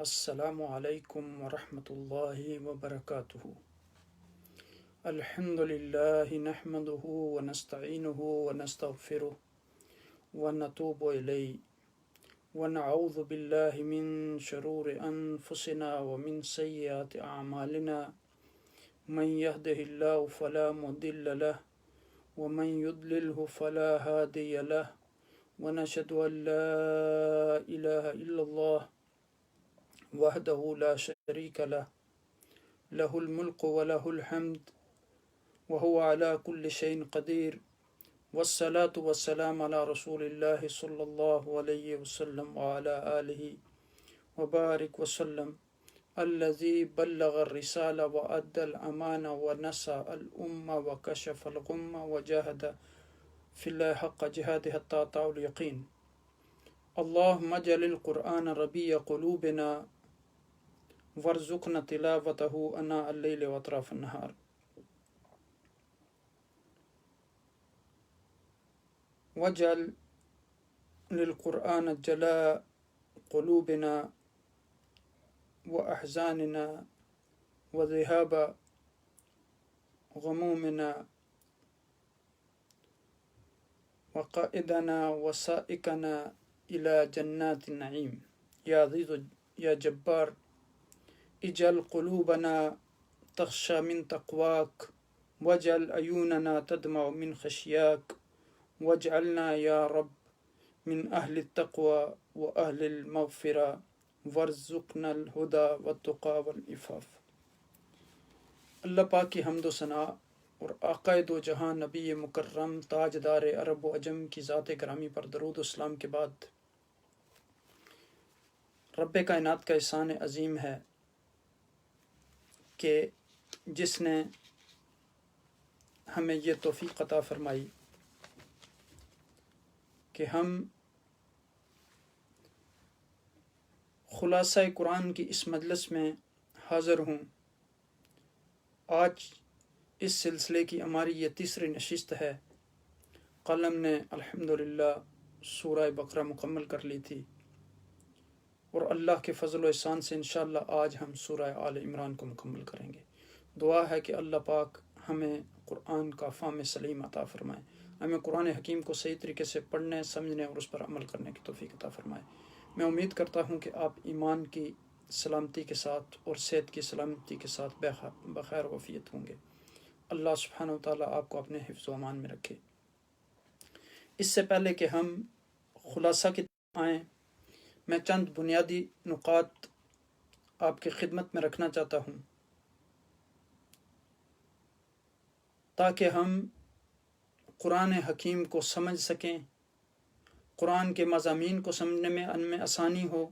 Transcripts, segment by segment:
السلام علیکم ورحمۃ اللہ وبرکاتہ۔ الحمد للہ نحمده ونستعینه ونستغفره ونتوب الیہ ونعوذ باللہ من شرور انفسنا ومن سیئات اعمالنا من یهده اللہ فلا مضل له ومن یضللہ فلا ہادی له ونشهد ان لا الہ الا اللہ وحده لا شريك له الملك وله الحمد وهو على كل شيء قدير والصلاة والسلام على رسول الله صلى الله عليه وسلم وعلى آله وبارك وسلم الذي بلغ الرسالة وأدى الأمانة ونصح الأمة وكشف الغمة وجاهد في الله حق جهاده حتى أتاه اليقين اللهم اجعل القرآن ربيع قلوبنا وارزقنا تلاوته آناء الليل وأطراف النهار واجعل للقرآن جلاء قلوبنا وأحزاننا وذهاب غمومنا وقائدنا وسائقنا إلى جنات النعيم يا عزيز يا جبار اجعل قلوبنا تخشى من تقواك واجعل عيوننا تدمع من خشياك واجعلنا يا رب من أهل التقوى وأهل المغفرة وارزقنا الهدى والتقى والعفاف۔ اللہ پاک کی حمد و ثنا اور آقا دو جہاں نبی مکرم تاجدار عرب و عجم کی ذات گرامی پر درود و اسلام کے بعد رب کائنات کا احسان عظیم ہے کہ جس نے ہمیں یہ توفیق عطا فرمائی کہ ہم خلاصہ قرآن کی اس مجلس میں حاضر ہوں۔ آج اس سلسلے کی ہماری یہ تیسری نشست ہے۔ قلم نے الحمدللہ سورہ بقرہ مکمل کر لی تھی اور اللہ کے فضل و احسان سے انشاءاللہ آج ہم سورہ آل عمران کو مکمل کریں گے۔ دعا ہے کہ اللہ پاک ہمیں قرآن کا فہم سلیم عطا فرمائے، ہمیں قرآن حکیم کو صحیح طریقے سے پڑھنے، سمجھنے اور اس پر عمل کرنے کی توفیق عطا فرمائے۔ میں امید کرتا ہوں کہ آپ ایمان کی سلامتی کے ساتھ اور صحت کی سلامتی کے ساتھ بخیر و عافیت ہوں گے۔ اللہ سبحانہ وتعالیٰ آپ کو اپنے حفظ و امان میں رکھے۔ اس سے پہلے کہ ہم خلاصہ کی طرف آئیں، میں چند بنیادی نکات آپ کی خدمت میں رکھنا چاہتا ہوں تاکہ ہم قرآن حکیم کو سمجھ سکیں، قرآن کے مضامین کو سمجھنے میں ان میں آسانی ہو۔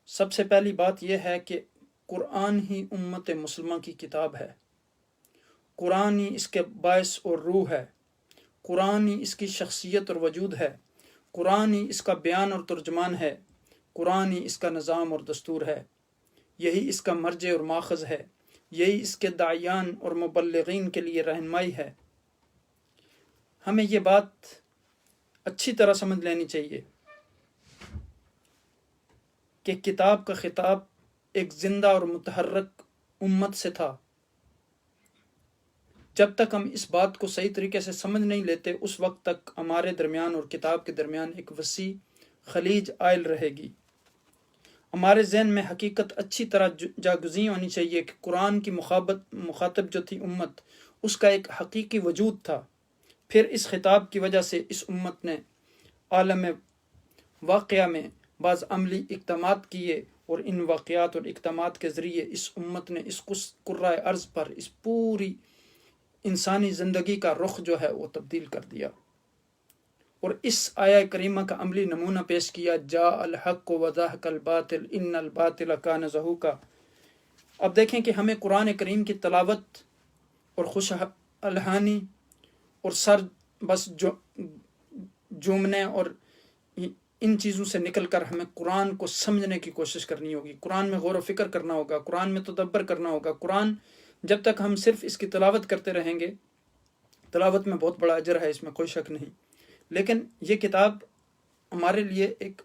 سب سے پہلی بات یہ ہے کہ قرآن ہی امت مسلمہ کی کتاب ہے، قرآن ہی اس کے باعث اور روح ہے، قرآن ہی اس کی شخصیت اور وجود ہے، قرآن ہی اس کا بیان اور ترجمان ہے، قرآن ہی اس کا نظام اور دستور ہے، یہی اس کا مرجع اور ماخذ ہے، یہی اس کے داعیان اور مبلغین کے لیے رہنمائی ہے۔ ہمیں یہ بات اچھی طرح سمجھ لینی چاہیے کہ کتاب کا خطاب ایک زندہ اور متحرک امت سے تھا۔ جب تک ہم اس بات کو صحیح طریقے سے سمجھ نہیں لیتے، اس وقت تک ہمارے درمیان اور کتاب کے درمیان ایک وسیع خلیج عائل رہے گی۔ ہمارے ذہن میں حقیقت اچھی طرح جاگزیں ہونی چاہیے کہ قرآن کی مخاطب جو تھی امت، اس کا ایک حقیقی وجود تھا۔ پھر اس خطاب کی وجہ سے اس امت نے عالم واقعہ میں بعض عملی اقدامات کیے اور ان واقعات اور اقدامات کے ذریعے اس امت نے اس کرۂ ارض پر اس پوری انسانی زندگی کا رخ جو ہے وہ تبدیل کر دیا اور اس آیہ کریمہ کا عملی نمونہ پیش کیا۔ جاء الحق وزهق الباطل ان الباطل کان زہوقا۔ اب دیکھیں کہ ہمیں قرآن کریم کی تلاوت اور خوش الحانی اور سر بس جومنے اور ان چیزوں سے نکل کر ہمیں قرآن کو سمجھنے کی کوشش کرنی ہوگی، قرآن میں غور و فکر کرنا ہوگا، قرآن میں تدبر کرنا ہوگا۔ قرآن جب تک ہم صرف اس کی تلاوت کرتے رہیں گے، تلاوت میں بہت بڑا اجر ہے، اس میں کوئی شک نہیں، لیکن یہ کتاب ہمارے لیے ایک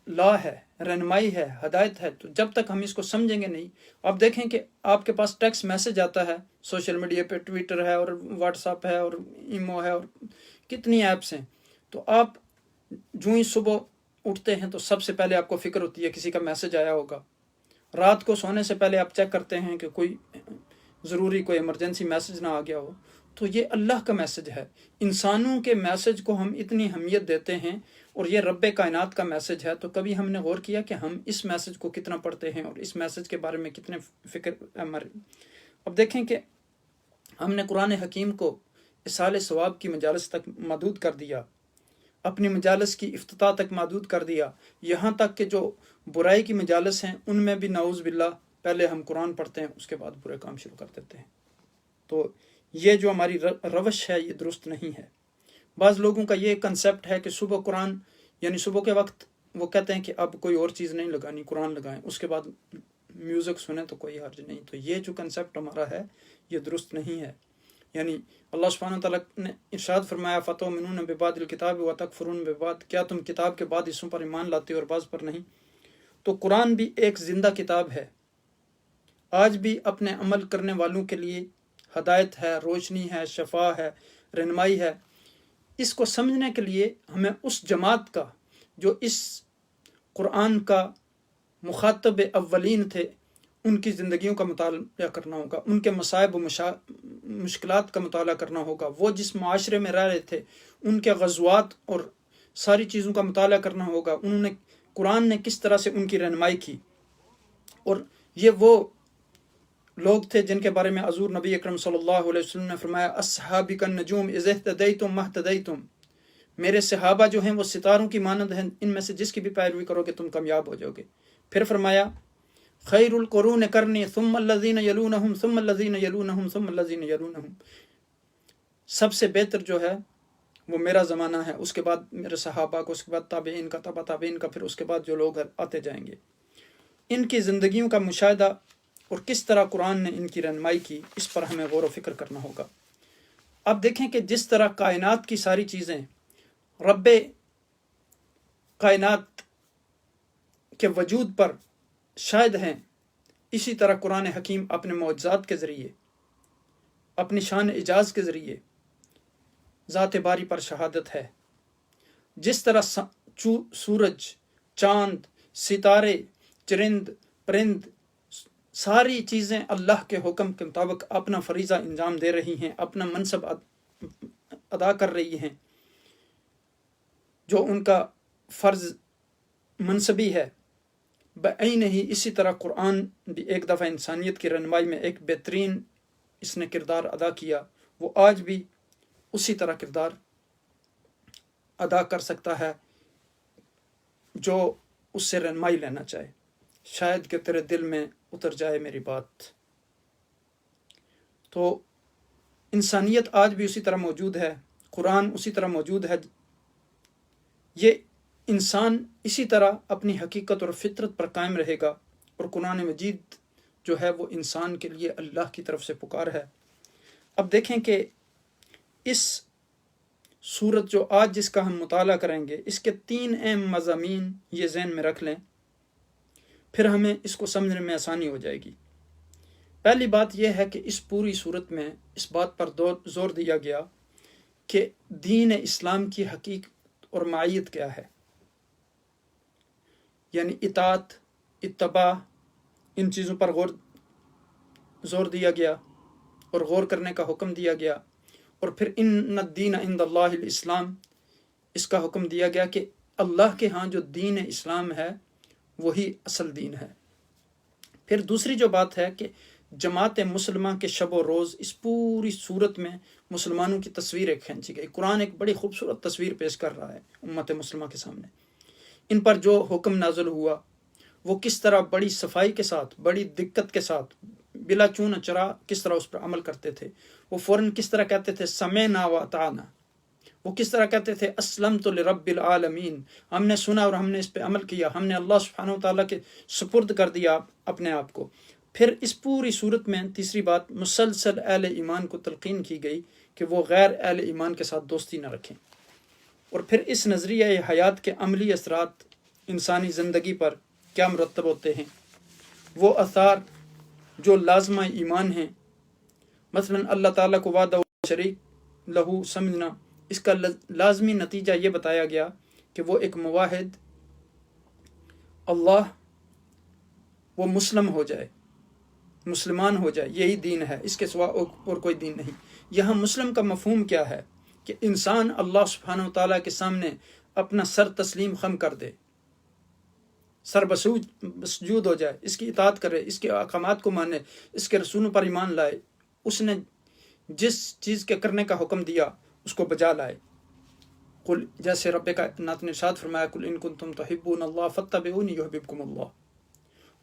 لا ہے، رہنمائی ہے، ہدایت ہے، تو جب تک ہم اس کو سمجھیں گے نہیں. آپ دیکھیں کہ آپ کے پاس ٹیکسٹ میسج آتا ہے سوشل میڈیا پہ، ٹویٹر ہے اور واٹس ایپ ہے اور ایمو ہے اور کتنی ایپس ہیں، تو آپ جو ہی صبح اٹھتے ہیں تو سب سے پہلے آپ کو فکر ہوتی ہے کسی کا میسج آیا ہوگا. رات کو سونے سے پہلے آپ چیک کرتے ہیں کہ کوئی ضروری کوئی ایمرجنسی میسج نہ آ گیا ہو. تو یہ اللہ کا میسج ہے. انسانوں کے میسج کو ہم اتنی اہمیت دیتے ہیں اور یہ رب کائنات کا میسج ہے، تو کبھی ہم نے غور کیا کہ ہم اس میسج کو کتنا پڑھتے ہیں اور اس میسج کے بارے میں کتنے فکر ہمارے. اب دیکھیں کہ ہم نے قرآن حکیم کو اصال ثواب کی مجالس تک محدود کر دیا، اپنی مجالس کی افتتاح تک محدود کر دیا، یہاں تک کہ جو برائی کی مجالس ہیں ان میں بھی نعوذ باللہ پہلے ہم قرآن پڑھتے ہیں، اس کے بعد برے کام شروع کر دیتے ہیں. تو یہ جو ہماری روش ہے یہ درست نہیں ہے. بعض لوگوں کا یہ کنسیپٹ ہے کہ صبح قرآن یعنی صبح کے وقت وہ کہتے ہیں کہ اب کوئی اور چیز نہیں لگانی، قرآن لگائیں، اس کے بعد میوزک سنیں تو کوئی حرج نہیں. تو یہ جو کنسیپٹ ہمارا ہے یہ درست نہیں ہے. یعنی اللہ سبحانہ تعالیٰ نے ارشاد فرمایا فَتُؤْمِنُونَ بِبَعْضِ الْكِتَابِ وَتَكْفُرُونَ بِبَعْضٍ، کیا تم کتاب کے بعد حصوں پر ایمان لاتے ہو اور بعض پر نہیں. تو قرآن بھی ایک زندہ کتاب ہے، آج بھی اپنے عمل کرنے والوں کے لیے ہدایت ہے، روشنی ہے، شفا ہے، رہنمائی ہے. اس کو سمجھنے کے لیے ہمیں اس جماعت کا جو اس قرآن کا مخاطب اولین تھے ان کی زندگیوں کا مطالعہ کرنا ہوگا، ان کے مصائب و مشکلات کا مطالعہ کرنا ہوگا، وہ جس معاشرے میں رہ رہے تھے ان کے غزوات اور ساری چیزوں کا مطالعہ کرنا ہوگا، انہوں نے قرآن نے کس طرح سے ان کی رہنمائی کی. اور یہ وہ لوگ تھے جن کے بارے میں حضور نبی اکرم صلی اللہ علیہ وسلم نے فرمایا اصحابی النجوم اذا اهتدیتم مهتدیتم، میرے صحابہ جو ہیں وہ ستاروں کی مانند ہیں، ان میں سے جس کی بھی پیروی کرو گے تم کامیاب ہو جاؤ گے. پھر فرمایا خیر القرون کرنی ثم الذین یلونہم ثم الذین یلونہم ثم الذین یلونہم، سب سے بہتر جو ہے وہ میرا زمانہ ہے، اس کے بعد میرے صحابہ کو، اس کے بعد تابعین کا، تبع تابعین کا، پھر اس کے بعد جو لوگ آتے جائیں گے. ان کی زندگیوں کا مشاہدہ اور کس طرح قرآن نے ان کی رہنمائی کی، اس پر ہمیں غور و فکر کرنا ہوگا. اب دیکھیں کہ جس طرح کائنات کی ساری چیزیں رب کائنات کے وجود پر شاہد ہیں، اسی طرح قرآن حکیم اپنے معجزات کے ذریعے، اپنی شان اعجاز کے ذریعے ذات باری پر شہادت ہے. جس طرح سورج، چاند، ستارے، چرند، پرند، ساری چیزیں اللہ کے حکم کے مطابق اپنا فریضہ انجام دے رہی ہیں، اپنا منصب ادا کر رہی ہیں جو ان کا فرض منصبی ہے، بعین ہی اسی طرح قرآن بھی ایک دفعہ انسانیت کی رہنمائی میں ایک بہترین اس نے کردار ادا کیا، وہ آج بھی اسی طرح کردار ادا کر سکتا ہے جو اس سے رہنمائی لینا چاہے. شاید کہ تیرے دل میں اتر جائے میری بات. تو انسانیت آج بھی اسی طرح موجود ہے، قرآن اسی طرح موجود ہے. یہ انسان اسی طرح اپنی حقیقت اور فطرت پر قائم رہے گا، اور قرآن مجید جو ہے وہ انسان کے لیے اللہ کی طرف سے پکار ہے. اب دیکھیں کہ اس سورت جو آج جس کا ہم مطالعہ کریں گے، اس کے 3 اہم مضامین یہ ذہن میں رکھ لیں، پھر ہمیں اس کو سمجھنے میں آسانی ہو جائے گی. پہلی بات یہ ہے کہ اس پوری صورت میں اس بات پر زور دیا گیا کہ دین اسلام کی حقیقت اور ماہیت کیا ہے، یعنی اطاعت، اتباع، ان چیزوں پر زور دیا گیا اور غور کرنے کا حکم دیا گیا. اور پھر ان الدین عند اللہ الاسلام، اس کا حکم دیا گیا کہ اللہ کے ہاں جو دین اسلام ہے وہی اصل دین ہے. پھر دوسری جو بات ہے کہ جماعت مسلمہ کے شب و روز، اس پوری صورت میں مسلمانوں کی تصویر ایک کھینچی گئی. قرآن ایک بڑی خوبصورت تصویر پیش کر رہا ہے امت مسلمہ کے سامنے. ان پر جو حکم نازل ہوا وہ کس طرح بڑی صفائی کے ساتھ، بڑی دقت کے ساتھ، بلا چون چرا کس طرح اس پر عمل کرتے تھے. وہ فوراً کس طرح کہتے تھے سمعنا و اطعنا، وہ کس طرح کہتے تھے اسلمت لرب العالمین، ہم نے سنا اور ہم نے اس پہ عمل کیا، ہم نے اللہ سبحانہ وتعالیٰ کے سپرد کر دیا اپنے آپ کو. پھر اس پوری صورت میں تیسری بات، مسلسل اہل ایمان کو تلقین کی گئی کہ وہ غیر اہل ایمان کے ساتھ دوستی نہ رکھیں. اور پھر اس نظریہ حیات کے عملی اثرات انسانی زندگی پر کیا مرتب ہوتے ہیں، وہ آثار جو لازمہ ایمان ہیں، مثلا اللہ تعالیٰ کو وحدہ شریک لہو سمجھنا، اس کا لازمی نتیجہ یہ بتایا گیا کہ وہ ایک موحد اللہ وہ مسلم ہو جائے، مسلمان ہو جائے، یہی دین ہے، اس کے سوا اور کوئی دین نہیں۔ یہاں مسلم کا مفہوم کیا ہے کہ انسان اللہ سبحانہ و تعالیٰ کے سامنے اپنا سر تسلیم خم کر دے، سر بسجود ہو جائے، اس کی اطاعت کرے، اس کے احکامات کو مانے، اس کے رسولوں پر ایمان لائے، اس نے جس چیز کے کرنے کا حکم دیا اس کو بجا لائے۔ قل، جیسے رب کائنات نے ارشاد فرمایا، قل ان کنتم تحبون اللہ فاتبعونی یحببکم اللہ،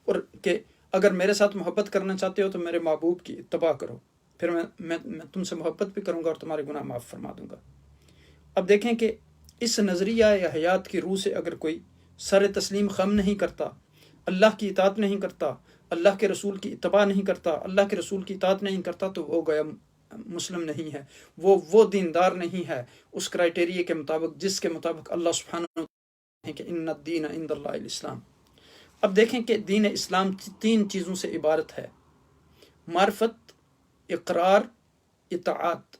اور کہ اگر میرے ساتھ محبت کرنا چاہتے ہو تو میرے محبوب کی اتباع کرو، پھر میں تم سے محبت بھی کروں گا اور تمہارے گناہ معاف فرما دوں گا۔ اب دیکھیں کہ اس نظریہ یا حیات کی روح سے اگر کوئی سر تسلیم خم نہیں کرتا، اللہ کی اطاعت نہیں کرتا، اللہ کے رسول کی اتباع نہیں کرتا، اللہ کے رسول کی اطاعت نہیں کرتا، تو وہ گویا مسلم نہیں ہے، وہ دیندار نہیں ہے اس کرائٹیریے کے مطابق جس کے مطابق اللہ سبحانہ و تعالیٰ ہے کہ ان الدین عند اللہ الاسلام۔ اب دیکھیں کہ دین اسلام 3 چیزوں سے عبارت ہے: معرفت، اقرار، اطاعت،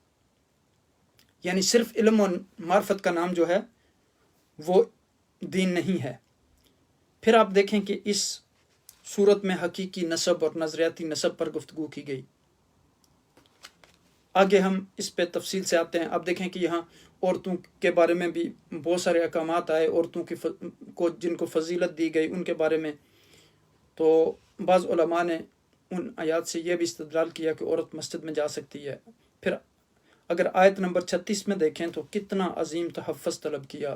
یعنی صرف علم و معرفت کا نام جو ہے وہ دین نہیں ہے۔ پھر آپ دیکھیں کہ اس صورت میں حقیقی نسب اور نظریاتی نسب پر گفتگو کی گئی۔ آگے ہم اس پہ تفصیل سے آتے ہیں۔ اب دیکھیں کہ یہاں عورتوں کے بارے میں بھی بہت سارے احکامات آئے، عورتوں کو جن کو فضیلت دی گئی ان کے بارے میں۔ تو بعض علماء نے ان آیات سے یہ بھی استدلال کیا کہ عورت مسجد میں جا سکتی ہے۔ پھر اگر آیت نمبر 36 میں دیکھیں تو کتنا عظیم تحفظ طلب کیا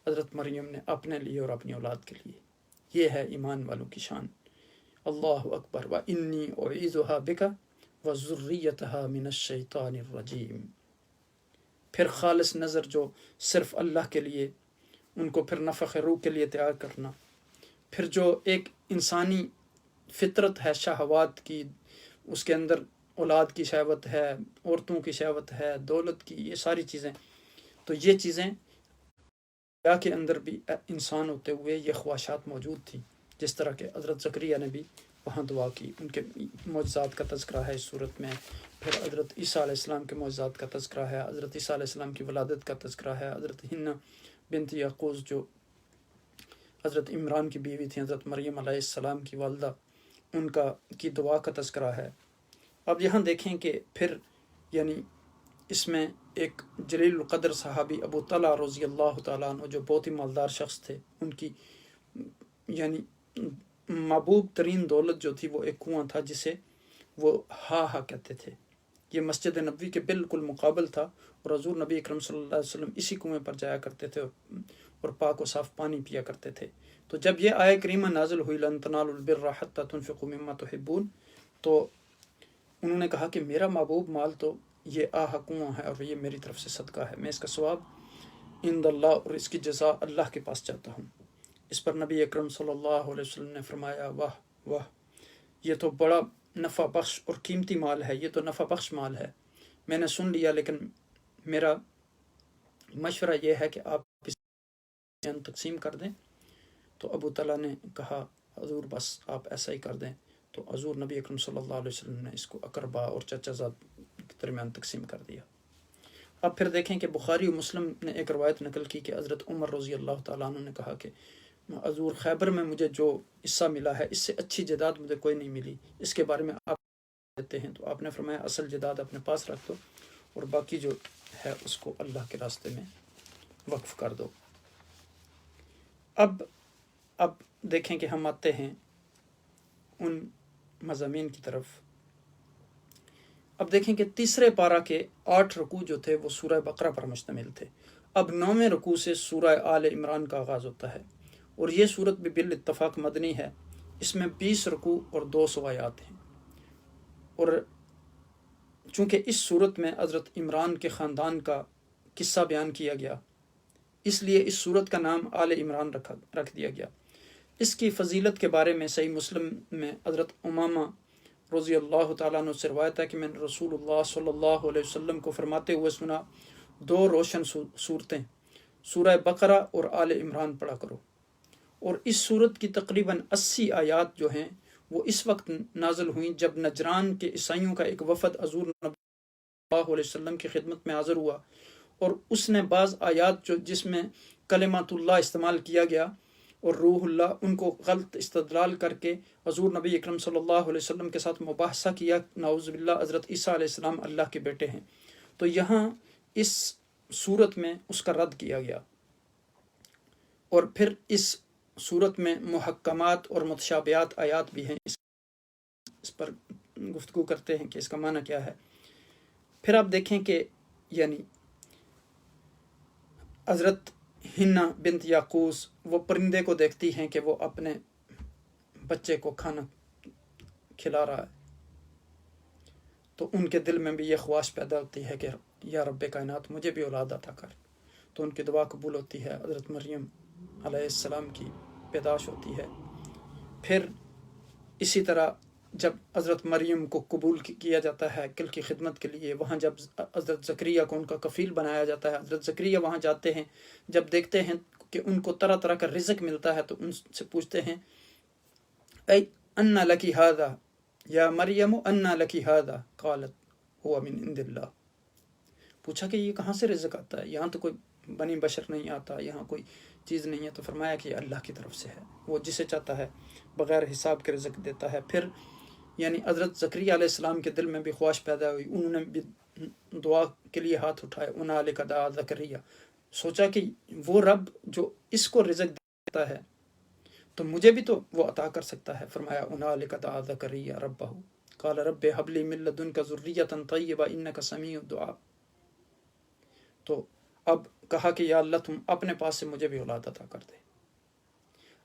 حضرت مریم نے اپنے لیے اور اپنی اولاد کے لیے۔ یہ ہے ایمان والوں کی شان۔ اللہ اکبر، وَإِنِّي أُعِيذُهَا بِكَ وَذُرِّيَّتَهَا مِنَ الشَّيْطَانِ الرَّجِيمِ۔ پھر خالص نظر جو صرف اللہ کے لیے، ان کو پھر نفخ روح کے لیے تیار کرنا، پھر جو ایک انسانی فطرت ہے شہوات کی، اس کے اندر اولاد کی شہوت ہے، عورتوں کی شہوت ہے، دولت کی، یہ ساری چیزیں، تو یہ چیزیں یا کے اندر بھی انسان ہوتے ہوئے یہ خواہشات موجود تھیں، جس طرح کہ حضرت زکریا نے بھی وہاں دعا کی۔ ان کے معجزات کا تذکرہ ہے اس صورت میں۔ پھر حضرت عیسیٰ علیہ السلام کے معجزات کا تذکرہ ہے، حضرت عیسیٰ علیہ السلام کی ولادت کا تذکرہ ہے، حضرت حنہ بنت یعقوب جو حضرت عمران کی بیوی تھیں، حضرت مریم علیہ السلام کی والدہ، ان کی دعا کا تذکرہ ہے۔ اب یہاں دیکھیں کہ پھر یعنی اس میں ایک جلیل القدر صحابی ابو طلحہ رضی اللہ تعالیٰ عنہ جو بہت ہی مالدار شخص تھے، ان کی یعنی محبوب ترین دولت جو تھی وہ ایک کنواں تھا جسے وہ ہا کہتے تھے۔ یہ مسجد نبوی کے بالکل مقابل تھا، اور حضور نبی اکرم صلی اللہ علیہ وسلم اسی کنویں پر جایا کرتے تھے اور پاک و صاف پانی پیا کرتے تھے۔ تو جب یہ آیہ کریمہ نازل ہوئی لن تنالوا البر حتی تنفقوا مما تحبون، تو انہوں نے کہا کہ میرا محبوب مال تو یہ کنواں ہے اور یہ میری طرف سے صدقہ ہے، میں اس کا ثواب عند اللہ اور اس کی جزا اللہ کے پاس چاہتا ہوں۔ اس پر نبی اکرم صلی اللہ علیہ وسلم نے فرمایا، واہ واہ، یہ تو بڑا نفع بخش اور قیمتی مال ہے، یہ تو نفع بخش مال ہے، میں نے سن لیا، لیکن میرا مشورہ یہ ہے کہ آپ اسے تقسیم کر دیں۔ تو ابو طلحہ نے کہا حضور بس آپ ایسا ہی کر دیں۔ تو حضور نبی اکرم صلی اللہ علیہ وسلم نے اس کو اقربا اور چچا زاد کے درمیان تقسیم کر دیا۔ اب پھر دیکھیں کہ بخاری و مسلم نے ایک روایت نقل کی کہ حضرت عمر رضی اللہ تعالیٰ عنہ نے کہا کہ حضور خیبر میں مجھے جو حصہ ملا ہے اس سے اچھی جائیداد مجھے کوئی نہیں ملی، اس کے بارے میں آپ دیتے ہیں؟ تو آپ نے فرمایا اصل جائیداد اپنے پاس رکھ دو اور باقی جو ہے اس کو اللہ کے راستے میں وقف کر دو۔ اب دیکھیں کہ ہم آتے ہیں ان مضامین کی طرف۔ اب دیکھیں کہ تیسرے پارہ کے 8 رکوع جو تھے وہ سورہ بقرہ پر مشتمل تھے۔ اب 9ویں رکوع سے سورہ آل عمران کا آغاز ہوتا ہے، اور یہ صورت بھی بالاتفاق مدنی ہے۔ اس میں 20 رکوع اور 200 آیات ہیں، اور چونکہ اس صورت میں حضرت عمران کے خاندان کا قصہ بیان کیا گیا، اس لیے اس صورت کا نام آل عمران رکھ دیا گیا۔ اس کی فضیلت کے بارے میں صحیح مسلم میں حضرت امامہ رضی اللہ تعالیٰ عنہ سے روایت ہے کہ میں نے رسول اللہ صلی اللہ علیہ وسلم کو فرماتے ہوئے سنا، 2 روشن صورتیں سورہ بقرہ اور آل عمران پڑھا کرو۔ اور اس صورت کی تقریباً 80 آیات جو ہیں وہ اس وقت نازل ہوئیں جب نجران کے عیسائیوں کا ایک وفد حضور نبی صلی اللہ علیہ وسلم کی خدمت میں حاضر ہوا، اور اس نے بعض آیات جس میں کلمات اللہ استعمال کیا گیا اور روح اللہ، ان کو غلط استدلال کر کے حضور نبی اکرم صلی اللہ علیہ وسلم کے ساتھ مباحثہ کیا، نعوذ باللہ حضرت عیسیٰ علیہ السلام اللہ کے بیٹے ہیں۔ تو یہاں اس صورت میں اس کا رد کیا گیا، اور پھر اس صورت میں محکمات اور متشابہات آیات بھی ہیں، اس پر گفتگو کرتے ہیں کہ اس کا معنی کیا ہے۔ پھر آپ دیکھیں کہ یعنی حضرت ہنا بنت یاقوس وہ پرندے کو دیکھتی ہیں کہ وہ اپنے بچے کو کھانا کھلا رہا ہے، تو ان کے دل میں بھی یہ خواہش پیدا ہوتی ہے کہ یا رب کائنات مجھے بھی اولاد عطا کر، تو ان کی دعا قبول ہوتی ہے، حضرت مریم علیہ السلام کی پیدائش ہوتی ہے۔ پھر اسی طرح جب حضرت مریم کو قبول کیا جاتا ہے کل کی خدمت کے لیے، وہاں جب حضرت زکریا کو ان کا کفیل بنایا جاتا ہے، حضرت زکریا وہاں جاتے ہیں، جب دیکھتے ہیں کہ ان کو طرح طرح کا رزق ملتا ہے تو ان سے پوچھتے ہیں اے انا لکی ھذا یا مریم انا لکی ھذا قالت هو من عند اللہ، پوچھا کہ یہ کہاں سے رزق آتا ہے، یہاں تو کوئی بنی بشر نہیں آتا، یہاں کوئی چیز نہیں ہے، تو فرمایا کہ یہ اللہ کی طرف سے ہے، وہ جسے چاہتا ہے بغیر حساب کے رزق دیتا ہے۔ پھر یعنی حضرت زکریا علیہ السلام کے دل میں بھی خواہش پیدا ہوئی، انہوں نے بھی دعا کے لیے ہاتھ اٹھائے، هنالک دعا زکریا، سوچا کہ وہ رب جو اس کو رزق دیتا ہے تو مجھے بھی تو وہ عطا کر سکتا ہے، فرمایا هنالک دعا زکریا ربہ قال رب هب لی من لدنک ذریۃ طیبہ انک سمیع الدعاء، تو اب کہا کہ یا اللہ تم اپنے پاس سے مجھے بھی اولاد عطا کر دے۔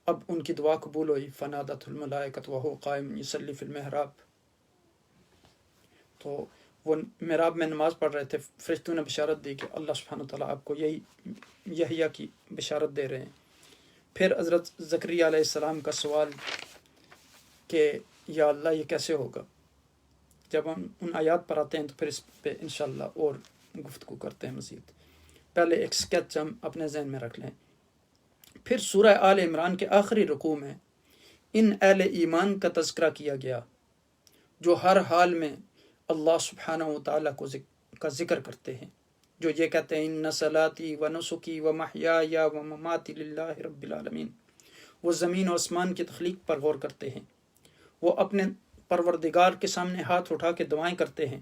اب ان کی دعا قبول ہوئی، فنادت الملائکۃ وہو قائم یصلی فی المحراب، تو وہ محراب میں نماز پڑھ رہے تھے، فرشتوں نے بشارت دی کہ اللہ سبحانہ تعالیٰ آپ کو یحییٰ کی بشارت دے رہے ہیں۔ پھر حضرت زکریا علیہ السلام کا سوال کہ یا اللہ یہ کیسے ہوگا، جب ہم ان آیات پر آتے ہیں تو پھر اس پہ انشاءاللہ اور گفتگو کرتے ہیں مزید۔ پہلے ایک سکیچ ہم اپنے ذہن میں رکھ لیں۔ پھر سورہ آل عمران کے آخری رکوع میں ان اہل ایمان کا تذکرہ کیا گیا جو ہر حال میں اللہ سبحانہ و تعالیٰ کا ذکر کرتے ہیں، جو یہ کہتے ہیں ان صلاتی و نسکی و محیای و مماتی للہ رب العالمین، وہ زمین و آسمان کی تخلیق پر غور کرتے ہیں، وہ اپنے پروردگار کے سامنے ہاتھ اٹھا کے دعائیں کرتے ہیں۔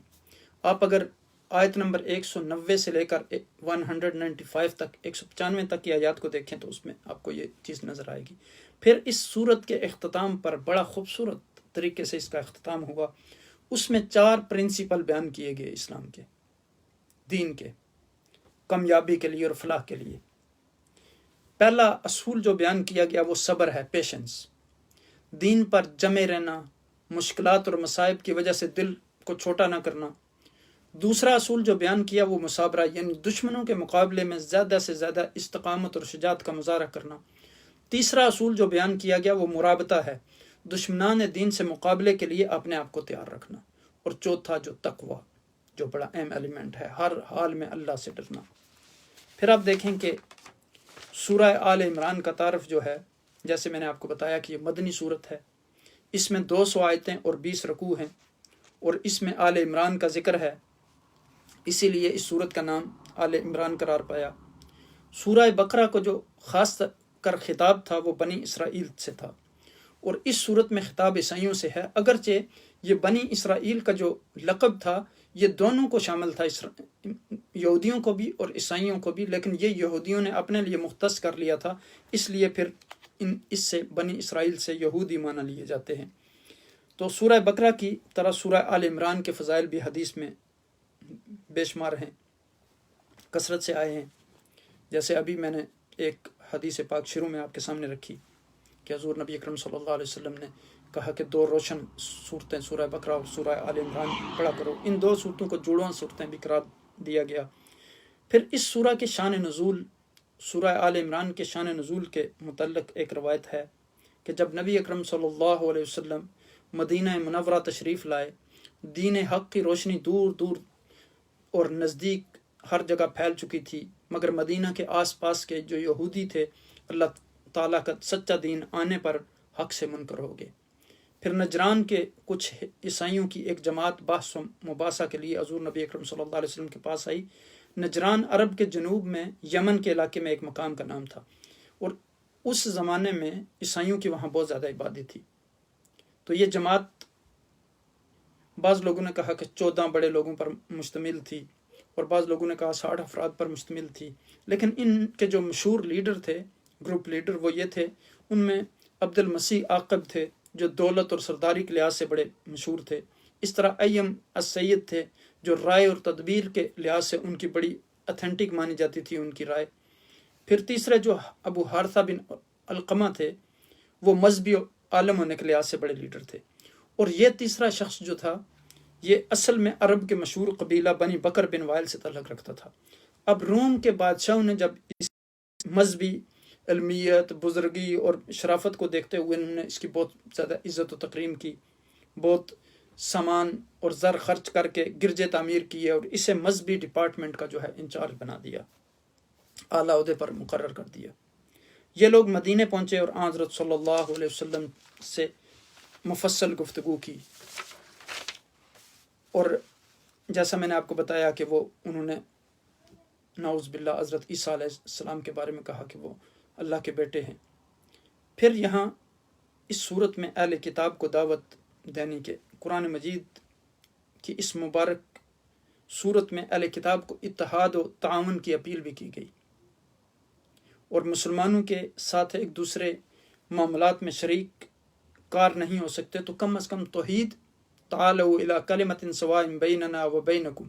آپ اگر آیت نمبر 190 سے لے کر 195 تک 195 تک کی آیات کو دیکھیں تو اس میں آپ کو یہ چیز نظر آئے گی۔ پھر اس صورت کے اختتام پر بڑا خوبصورت طریقے سے اس کا اختتام ہوا، اس میں 4 پرنسپل بیان کیے گئے اسلام کے، دین کے، کامیابی کے لیے اور فلاح کے لیے۔ پہلا اصول جو بیان کیا گیا وہ صبر ہے، پیشنس، دین پر جمے رہنا، مشکلات اور مصائب کی وجہ سے دل کو چھوٹا نہ کرنا۔ دوسرا اصول جو بیان کیا وہ مثابرہ، یعنی دشمنوں کے مقابلے میں زیادہ سے زیادہ استقامت اور شجاعت کا مظاہرہ کرنا۔ تیسرا اصول جو بیان کیا گیا وہ مرابطہ ہے، دشمنان دین سے مقابلے کے لیے اپنے آپ کو تیار رکھنا۔ اور چوتھا جو تقوی، جو بڑا اہم ایلیمنٹ ہے، ہر حال میں اللہ سے ڈرنا۔ پھر آپ دیکھیں کہ سورہ آل عمران کا تعارف جو ہے، جیسے میں نے آپ کو بتایا کہ یہ مدنی صورت ہے، اس میں 200 آیتیں اور 20 رکوع ہیں، اور اس میں آل عمران کا ذکر ہے، اسی لیے اس صورت کا نام آل عمران قرار پایا۔ سورہ بقرہ کو جو خاص کر خطاب تھا وہ بنی اسرائیل سے تھا، اور اس صورت میں خطاب عیسائیوں سے ہے، اگرچہ یہ بنی اسرائیل کا جو لقب تھا یہ دونوں کو شامل تھا، یہودیوں کو بھی اور عیسائیوں کو بھی، لیکن یہ یہودیوں نے اپنے لیے مختص کر لیا تھا، اس لیے پھر اس سے بنی اسرائیل سے یہودی معنی لیے جاتے ہیں۔ تو سورہ بقرہ کی طرح سورہ آل عمران کے فضائل بھی حدیث میں بے شمار ہیں، کثرت سے آئے ہیں۔ جیسے ابھی میں نے ایک حدیث پاک شروع میں آپ کے سامنے رکھی کہ حضور نبی اکرم صلی اللہ علیہ وسلم نے کہا کہ 2 روشن صورتیں سورہ بقرہ اور سورہ آل عمران پڑھا کرو، ان 2 صورتوں کو جڑواں صورتیں بھی قرار دیا گیا۔ پھر اس سورہ کے شان نزول، سورہ آل عمران کے شان نزول کے متعلق ایک روایت ہے کہ جب نبی اکرم صلی اللہ علیہ وسلم مدینہ منورہ تشریف لائے، دین حق کی روشنی دور دور اور نزدیک ہر جگہ پھیل چکی تھی، مگر مدینہ کے آس پاس کے جو یہودی تھے اللہ تعالیٰ کا سچا دین آنے پر حق سے منکر ہوگے۔ پھر نجران کے کچھ عیسائیوں کی ایک جماعت بحث و مباحثہ کے لیے حضور نبی اکرم صلی اللہ علیہ وسلم کے پاس آئی۔ نجران عرب کے جنوب میں یمن کے علاقے میں ایک مقام کا نام تھا، اور اس زمانے میں عیسائیوں کی وہاں بہت زیادہ عبادت تھی۔ تو یہ جماعت بعض لوگوں نے کہا کہ 14 بڑے لوگوں پر مشتمل تھی، اور بعض لوگوں نے کہا 60 افراد پر مشتمل تھی، لیکن ان کے جو مشہور لیڈر تھے، گروپ لیڈر، وہ یہ تھے۔ ان میں عبد المسیح عاقب تھے جو دولت اور سرداری کے لحاظ سے بڑے مشہور تھے۔ اس طرح ایم السید تھے جو رائے اور تدبیر کے لحاظ سے ان کی بڑی اتھینٹک مانی جاتی تھی ان کی رائے۔ پھر تیسرے جو ابو حارثہ بن علقمہ تھے، وہ مذہبی عالم ہونے کے لحاظ سے بڑے لیڈر تھے۔ اور یہ تیسرا شخص جو تھا، یہ اصل میں عرب کے مشہور قبیلہ بنی بکر بن وائل سے تعلق رکھتا تھا۔ اب روم کے بادشاہوں نے جب اس مذہبی علمیت، بزرگی اور شرافت کو دیکھتے ہوئے انہوں نے اس کی بہت زیادہ عزت و تکریم کی، بہت سامان اور زر خرچ کر کے گرجے تعمیر کیے، اور اسے مذہبی ڈپارٹمنٹ کا جو ہے انچارج بنا دیا، اعلیٰ عہدے پر مقرر کر دیا۔ یہ لوگ مدینے پہنچے اور حضرت صلی اللہ علیہ وسلم سے مفصل گفتگو کی، اور جیسا میں نے آپ کو بتایا کہ انہوں نے نعوذ باللہ حضرت عیسیٰ علیہ السلام کے بارے میں کہا کہ وہ اللہ کے بیٹے ہیں۔ پھر یہاں اس صورت میں اہل کتاب کو دعوت دینے کے قرآن مجید کی اس مبارک صورت میں اہل کتاب کو اتحاد و تعاون کی اپیل بھی کی گئی، اور مسلمانوں کے ساتھ ایک دوسرے معاملات میں شریک کار نہیں ہو سکتے تو کم از کم توحید، تعالوا الی کلمۃ سواء بیننا و بینکم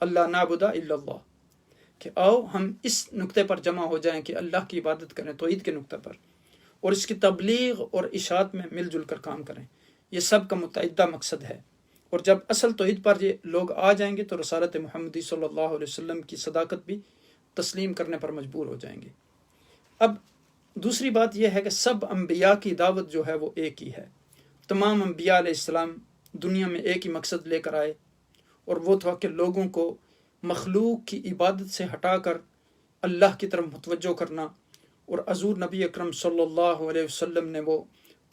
اللہ نعبد الا اللہ، کہ آؤ ہم اس نقطے پر جمع ہو جائیں کہ اللہ کی عبادت کریں، توحید کے نقطے پر، اور اس کی تبلیغ اور اشاعت میں مل جل کر کام کریں۔ یہ سب کا متعدہ مقصد ہے، اور جب اصل توحید پر یہ لوگ آ جائیں گے تو رسالت محمدی صلی اللہ علیہ وسلم کی صداقت بھی تسلیم کرنے پر مجبور ہو جائیں گے۔ اب دوسری بات یہ ہے کہ سب انبیاء کی دعوت جو ہے وہ ایک ہی ہے۔ تمام انبیاء علیہ السلام دنیا میں ایک ہی مقصد لے کر آئے، اور وہ تھا کہ لوگوں کو مخلوق کی عبادت سے ہٹا کر اللہ کی طرف متوجہ کرنا، اور حضور نبی اکرم صلی اللہ علیہ وسلم نے وہ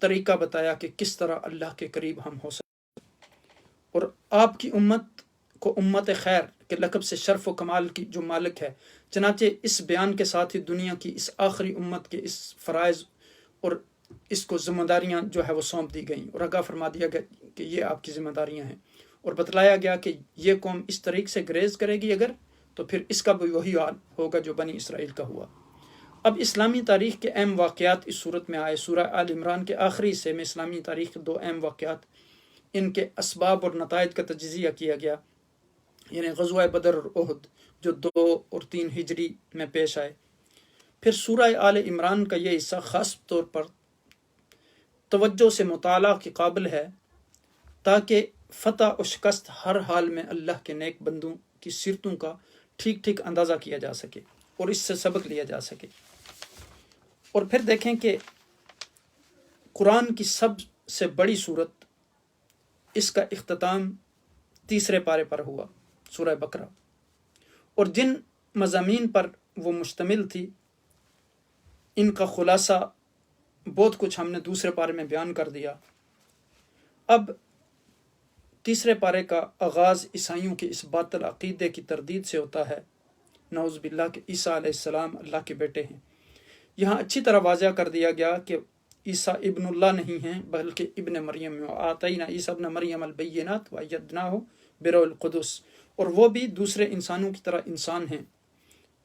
طریقہ بتایا کہ کس طرح اللہ کے قریب ہم ہو سکتے، اور آپ کی امت کو امت خیر کے لقب سے شرف و کمال کی جو مالک ہے۔ چنانچہ اس بیان کے ساتھ ہی دنیا کی اس آخری امت کے اس فرائض اور اس کو ذمہ داریاں جو ہے وہ سونپ دی گئیں، اور آگاہ فرما دیا گیا کہ یہ آپ کی ذمہ داریاں ہیں، اور بتلایا گیا کہ یہ قوم اس طریق سے گریز کرے گی اگر، تو پھر اس کا بھی وہی حال ہوگا جو بنی اسرائیل کا ہوا۔ اب اسلامی تاریخ کے اہم واقعات اس صورت میں آئے۔ سورہ آل عمران کے آخری حصے میں اسلامی تاریخ کے 2 اہم واقعات، ان کے اسباب اور نتائج کا تجزیہ کیا گیا، یعنی غزوہ بدر اور احد جو 2 اور 3 ہجری میں پیش آئے۔ پھر سورہ آل عمران کا یہ حصہ خاص طور پر توجہ سے مطالعہ کے قابل ہے تاکہ فتح و شکست ہر حال میں اللہ کے نیک بندوں کی سیرتوں کا ٹھیک ٹھیک اندازہ کیا جا سکے اور اس سے سبق لیا جا سکے۔ اور پھر دیکھیں کہ قرآن کی سب سے بڑی صورت، اس کا اختتام تیسرے پارے پر ہوا، سورہ بقرہ، اور جن مضامین پر وہ مشتمل تھی ان کا خلاصہ بہت کچھ ہم نے دوسرے پارے میں بیان کر دیا۔ اب تیسرے پارے کا آغاز عیسائیوں کے اس باطل عقیدے کی تردید سے ہوتا ہے، نعوذ باللہ کہ عیسیٰ علیہ السلام اللہ کے بیٹے ہیں۔ یہاں اچھی طرح واضح کر دیا گیا کہ عیسیٰ ابن اللہ نہیں ہیں بلکہ ابن مریم، وآتینا عیسیٰ ابن مریم البینات وایدناہ بروح القدس، اور وہ بھی دوسرے انسانوں کی طرح انسان ہیں۔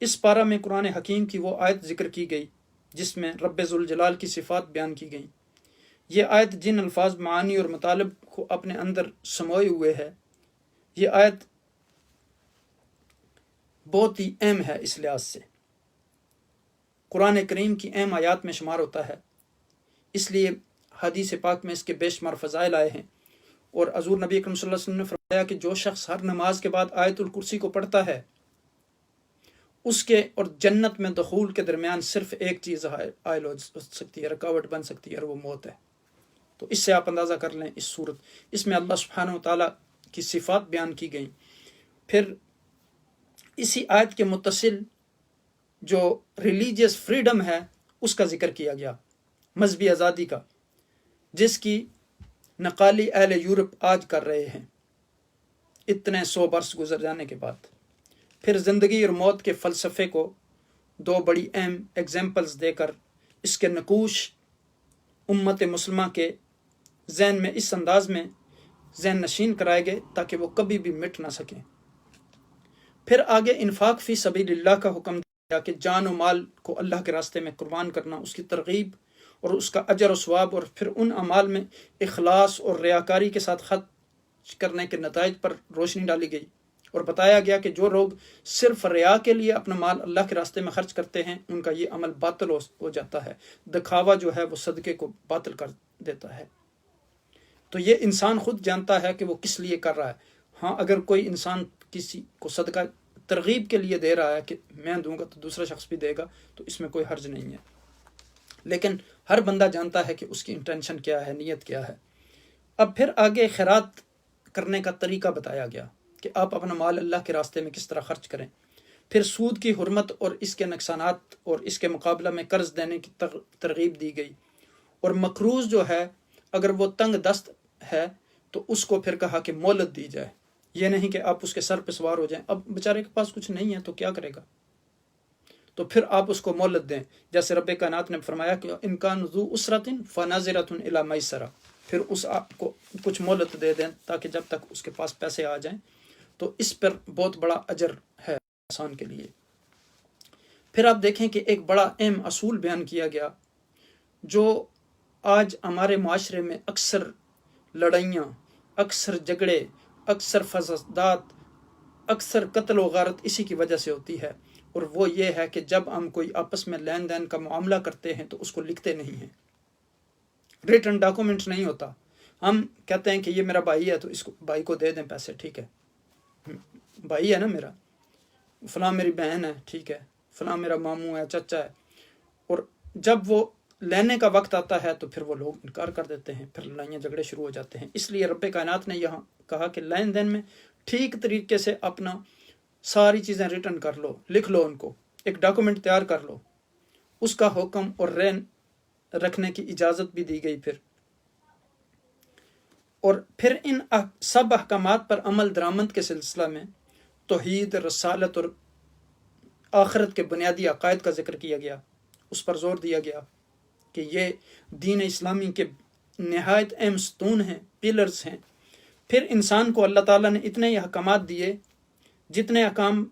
اس پارہ میں قرآن حکیم کی وہ آیت ذکر کی گئی جس میں رب ذوالجلال کی صفات بیان کی گئیں۔ یہ آیت جن الفاظ، معانی اور مطالب کو اپنے اندر سموئے ہوئے ہے، یہ آیت بہت ہی اہم ہے، اس لحاظ سے قرآن کریم کی اہم آیات میں شمار ہوتا ہے، اس لیے حدیث پاک میں اس کے بے شمار فضائل آئے ہیں۔ اور حضور نبی اکرم صلی اللہ علیہ وسلم نے فرمایا کہ جو شخص ہر نماز کے بعد آیت الکرسی کو پڑھتا ہے، اس کے اور جنت میں دخول کے درمیان صرف ایک چیز حائل ہو سکتی ہے، رکاوٹ بن سکتی ہے، اور وہ موت ہے۔ تو اس سے آپ اندازہ کر لیں اس صورت، اس میں اللہ سبحانہ و تعالیٰ کی صفات بیان کی گئیں۔ پھر اسی آیت کے متصل جو ریلیجیس فریڈم ہے اس کا ذکر کیا گیا، مذہبی آزادی کا، جس کی نقالی اہل یورپ آج کر رہے ہیں اتنے 100 برس گزر جانے کے بعد۔ پھر زندگی اور موت کے فلسفے کو دو بڑی اہم ایگزامپلز دے کر اس کے نقوش امت مسلمہ کے ذہن میں اس انداز میں ذہن نشین کرائے گئے تاکہ وہ کبھی بھی مٹ نہ سکیں۔ پھر آگے انفاق فی سبیل اللہ کا حکم دیا کہ جان و مال کو اللہ کے راستے میں قربان کرنا، اس کی ترغیب اور اس کا اجر و ثواب، اور پھر ان اعمال میں اخلاص اور ریاکاری کے ساتھ خرچ کرنے کے نتائج پر روشنی ڈالی گئی، اور بتایا گیا کہ جو لوگ صرف ریا کے لیے اپنا مال اللہ کے راستے میں خرچ کرتے ہیں ان کا یہ عمل باطل ہو جاتا ہے، دکھاوا جو ہے وہ صدقے کو باطل کر دیتا ہے۔ تو یہ انسان خود جانتا ہے کہ وہ کس لیے کر رہا ہے۔ ہاں، اگر کوئی انسان کسی کو صدقہ ترغیب کے لیے دے رہا ہے کہ میں دوں گا تو دوسرا شخص بھی دے گا، تو اس میں کوئی حرج نہیں ہے، لیکن ہر بندہ جانتا ہے کہ اس کی انٹینشن کیا ہے، نیت کیا ہے۔ اب پھر آگے خیرات کرنے کا طریقہ بتایا گیا کہ آپ اپنا مال اللہ کے راستے میں کس طرح خرچ کریں۔ پھر سود کی حرمت اور اس کے نقصانات اور اس کے مقابلہ میں قرض دینے کی ترغیب دی گئی، اور مقروض جو ہے اگر وہ تنگ دست ہے تو اس کو پھر کہا کہ مہلت دی جائے، یہ نہیں کہ آپ اس کے سر پہ سوار ہو جائیں۔ اب بیچارے کے پاس کچھ نہیں ہے تو کیا کرے گا، تو پھر آپ اس کو مہلت دیں، جیسے رب کائنات نے فرمایا کہ ان کان ذو عسرۃ فناظرۃ الی میسرۃ، پھر اس آپ کو کچھ مہلت دے دیں تاکہ جب تک اس کے پاس پیسے آ جائیں، تو اس پر بہت بڑا اجر ہے انسان کے لیے۔ پھر آپ دیکھیں کہ ایک بڑا اہم اصول بیان کیا گیا جو آج ہمارے معاشرے میں اکثر لڑائیاں، اکثر جھگڑے، اکثر فسادات، اکثر قتل و غارت اسی کی وجہ سے ہوتی ہے، اور وہ یہ ہے کہ جب ہم کوئی آپس میں لین دین کا معاملہ کرتے ہیں تو اس کو لکھتے نہیں ہیں، ریٹن ڈاکومنٹ نہیں ہوتا۔ ہم کہتے ہیں کہ یہ میرا بھائی ہے تو اس کو بھائی کو دے دیں پیسے، ٹھیک ہے، بھائی ہے نا میرا، فلاں میری بہن ہے، ٹھیک ہے، فلاں میرا ماموں ہے، چچا ہے، اور جب وہ لینے کا وقت آتا ہے تو پھر وہ لوگ انکار کر دیتے ہیں، پھر لڑائیاں جھگڑے شروع ہو جاتے ہیں۔ اس لیے رب کائنات نے یہاں کہا کہ لین دین میں ٹھیک طریقے سے اپنا ساری چیزیں ریٹن کر لو، لکھ لو، ان کو ایک ڈاکومنٹ تیار کر لو، اس کا حکم اور رین رکھنے کی اجازت بھی دی گئی۔ اور پھر ان سب احکامات پر عمل درآمد کے سلسلہ میں توحید، رسالت اور آخرت کے بنیادی عقائد کا ذکر کیا گیا، اس پر زور دیا گیا کہ یہ دین اسلامی کے نہایت اہم ستون ہیں، پلرز ہیں۔ پھر انسان کو اللہ تعالیٰ نے اتنے ہی احکامات دیے جتنے احکام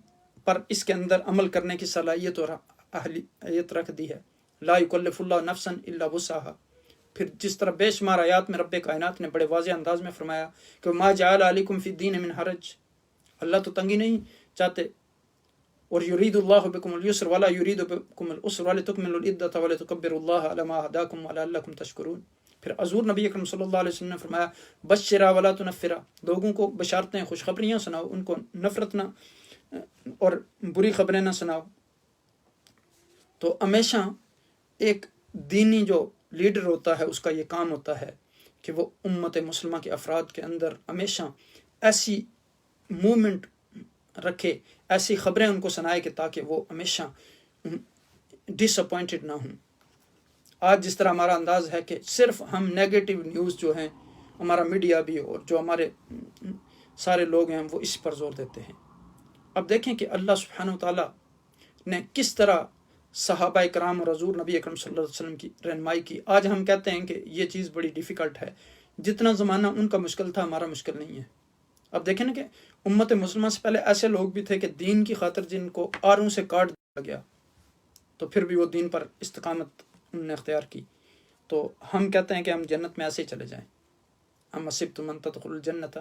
پر اس کے اندر عمل کرنے کی صلاحیت اور اہلیت رکھ دی ہے، لا یکلف اللہ نفسا الا وسعها۔ پھر جس طرح بے شمار آیات میں رب کائنات نے بڑے واضح انداز میں فرمایا کہ ما جعل علیکم فی الدین من حرج، اللہ تو تنگی نہیں چاہتے، اور یرید اللہ بکم اليسر ولا یرید بکم العسر ولتکملوا العدۃ ولتکبروا اللہ علی ما ھداکم ولعلکم تشکرون۔ پھر حضور نبی اکرم صلی اللہ علیہ وسلم نے فرمایا بشرا ولا تنفرا، لوگوں کو بشارتیں، خوشخبریاں سناؤ، ان کو نفرت نہ اور بری خبریں نہ سناؤ۔ تو ہمیشہ ایک دینی جو لیڈر ہوتا ہے اس کا یہ کام ہوتا ہے کہ وہ امت مسلمہ کے افراد کے اندر ہمیشہ ایسی موومنٹ رکھے، ایسی خبریں ان کو سنائے کہ تاکہ وہ ہمیشہ ڈس اپوائنٹڈ نہ ہوں۔ آج جس طرح ہمارا انداز ہے کہ صرف ہم نیگیٹو نیوز جو ہیں، ہمارا میڈیا بھی اور جو ہمارے سارے لوگ ہیں وہ اس پر زور دیتے ہیں۔ اب دیکھیں کہ اللہ سبحانہ و تعالیٰ نے کس طرح صحابہ کرام اور حضور نبی اکرم صلی اللہ علیہ وسلم کی رہنمائی کی۔ آج ہم کہتے ہیں کہ یہ چیز بڑی ڈیفیکلٹ ہے، جتنا زمانہ ان کا مشکل تھا ہمارا مشکل نہیں ہے۔ اب دیکھیں نا کہ امت مسلمہ سے پہلے ایسے لوگ بھی تھے کہ دین کی خاطر جن کو آروں سے کاٹ دیا گیا تو پھر بھی وہ دین پر استقامت انہوں نے اختیار کی۔ تو ہم کہتے ہیں کہ ہم جنت میں ایسے ہی چلے جائیں، ہم حسبتم ان تدخلوا الجنۃ،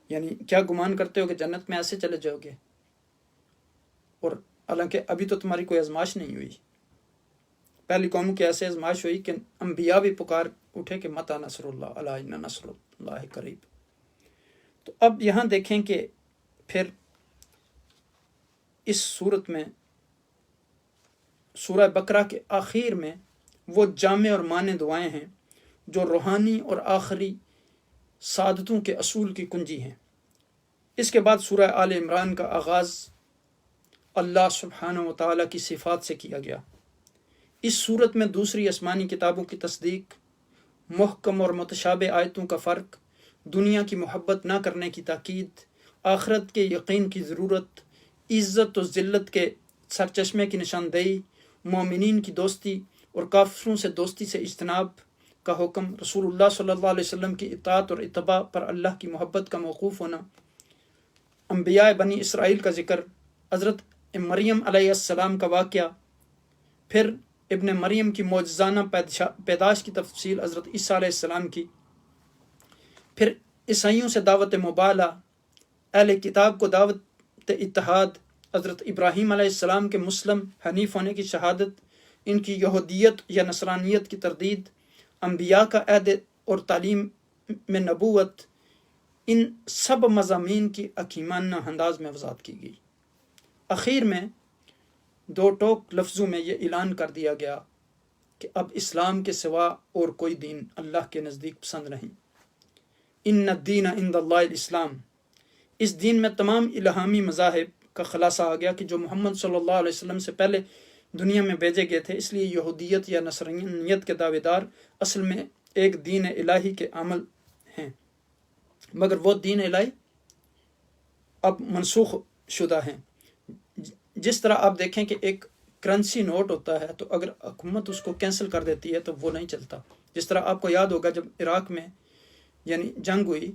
یعنی کیا گمان کرتے ہو کہ جنت میں ایسے چلے جاؤ گے، اور حالانکہ ابھی تو تمہاری کوئی آزمائش نہیں ہوئی۔ پہلی قوموں کی ایسے آزمائش ہوئی کہ انبیاء بھی پکار اٹھے کہ متی نصر اللہ الا ان نصر اللہ قریب۔ تو اب یہاں دیکھیں کہ پھر اس صورت میں سورہ بقرہ کے آخر میں وہ جامع اور مانع دعائیں ہیں جو روحانی اور آخری سعادتوں کے اصول کی کنجی ہیں۔ اس کے بعد سورہ آل عمران کا آغاز اللہ سبحانہ و تعالیٰ کی صفات سے کیا گیا۔ اس صورت میں دوسری آسمانی کتابوں کی تصدیق، محکم اور متشابہ آیتوں کا فرق، دنیا کی محبت نہ کرنے کی تاکید، آخرت کے یقین کی ضرورت، عزت و ذلت کے سرچشمے کی نشاندہی، مومنین کی دوستی اور کافروں سے دوستی سے اجتناب کا حکم، رسول اللہ صلی اللہ علیہ وسلم کی اطاعت اور اتباع پر اللہ کی محبت کا موقوف ہونا، انبیاء بنی اسرائیل کا ذکر، حضرت مریم علیہ السلام کا واقعہ، پھر ابن مریم کی معجزانہ پیدائش کی تفصیل حضرت عیسیٰ علیہ السلام کی، پھر عیسائیوں سے دعوت مبالہ، اہل کتاب کو دعوت اتحاد، حضرت ابراہیم علیہ السلام کے مسلم حنیف ہونے کی شہادت، ان کی یہودیت یا نصرانیت کی تردید، انبیاء کا عہد اور تعلیم میں نبوت، ان سب مضامین کی حکیمانہ انداز میں وضاحت کی گئی۔ اخیر میں دو ٹوک لفظوں میں یہ اعلان کر دیا گیا کہ اب اسلام کے سوا اور کوئی دین اللہ کے نزدیک پسند نہیں۔ ان الدین عند اللہ الاسلام، اس دین میں تمام الہامی مذاہب کا خلاصہ آ گیا کہ جو محمد صلی اللہ علیہ وسلم سے پہلے دنیا میں بھیجے گئے تھے، اس لیے یہودیت یا نصرانیت کے دعوے دار اصل میں ایک دین الہی کے عمل ہیں، مگر وہ دین الہی اب منسوخ شدہ ہیں۔ جس طرح آپ دیکھیں کہ ایک کرنسی نوٹ ہوتا ہے تو اگر حکومت اس کو کینسل کر دیتی ہے تو وہ نہیں چلتا۔ جس طرح آپ کو یاد ہوگا جب عراق میں یعنی جنگ ہوئی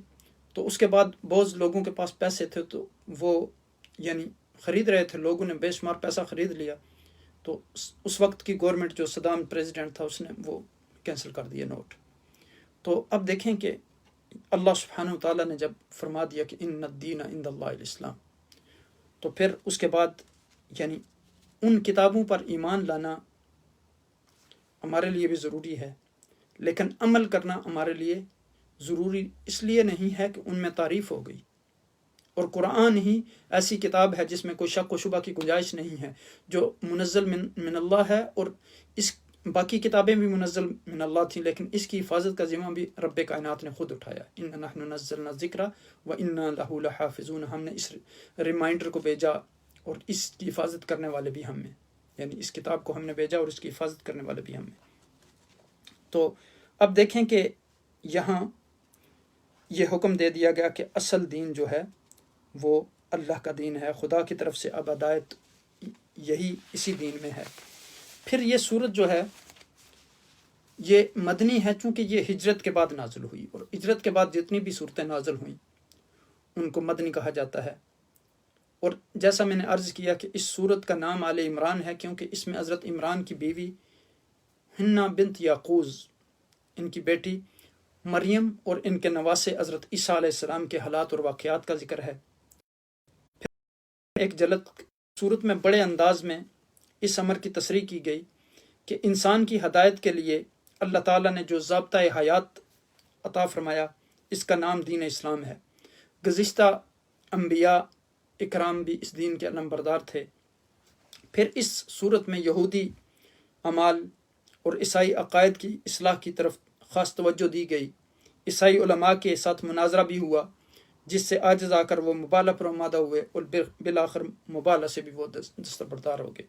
تو اس کے بعد بہت لوگوں کے پاس پیسے تھے تو وہ یعنی خرید رہے تھے، لوگوں نے بے شمار پیسہ خرید لیا، تو اس وقت کی گورنمنٹ جو صدام پریزیڈنٹ تھا اس نے وہ کینسل کر دیا نوٹ۔ تو اب دیکھیں کہ اللہ سبحانہ وتعالیٰ نے جب فرما دیا کہ ان الدین عند اللہ الاسلام، تو پھر اس کے بعد یعنی ان کتابوں پر ایمان لانا ہمارے لیے بھی ضروری ہے، لیکن عمل کرنا ہمارے لیے ضروری اس لیے نہیں ہے کہ ان میں تعریف ہو گئی، اور قرآن ہی ایسی کتاب ہے جس میں کوئی شک و شبہ کی گنجائش نہیں ہے، جو منزل من اللہ ہے، اور اس باقی کتابیں بھی منزل من اللہ تھیں، لیکن اس کی حفاظت کا ذمہ بھی رب کائنات نے خود اٹھایا۔ اِنَّا نَحْنُ نَزَّلْنَا الذِّكْرَ وَإِنَّا لَهُ لَحَافِظُونَ، ہم نے اس ریمائنڈر کو بھیجا اور اس کی حفاظت کرنے والے بھی ہم ہیں، یعنی اس کتاب کو ہم نے بھیجا اور اس کی حفاظت کرنے والے بھی ہم ہیں۔ تو اب دیکھیں کہ یہاں یہ حکم دے دیا گیا کہ اصل دین جو ہے وہ اللہ کا دین ہے، خدا کی طرف سے اب ہدایت یہی اسی دین میں ہے۔ پھر یہ صورت جو ہے یہ مدنی ہے، چونکہ یہ ہجرت کے بعد نازل ہوئی، اور ہجرت کے بعد جتنی بھی صورتیں نازل ہوئیں ان کو مدنی کہا جاتا ہے۔ اور جیسا میں نے عرض کیا کہ اس صورت کا نام آل عمران ہے کیونکہ اس میں حضرت عمران کی بیوی حنہ بنت یعقوز، ان کی بیٹی مریم اور ان کے نواسے حضرت عیسیٰ علیہ السلام کے حالات اور واقعات کا ذکر ہے۔ پھر ایک جلد صورت میں بڑے انداز میں اس امر کی تصریح کی گئی کہ انسان کی ہدایت کے لیے اللہ تعالیٰ نے جو ضابطہ حیات عطا فرمایا اس کا نام دین اسلام ہے۔ گزشتہ انبیاء اکرام بھی اس دین کے علمبردار تھے۔ پھر اس صورت میں یہودی اعمال اور عیسائی عقائد کی اصلاح کی طرف خاص توجہ دی گئی۔ عیسائی علماء کے ساتھ مناظرہ بھی ہوا جس سے عاجز آ کر وہ مبالہ پر آمادہ ہوئے، اور بالآخر مبالہ سے بھی وہ دستبردار ہو گئے،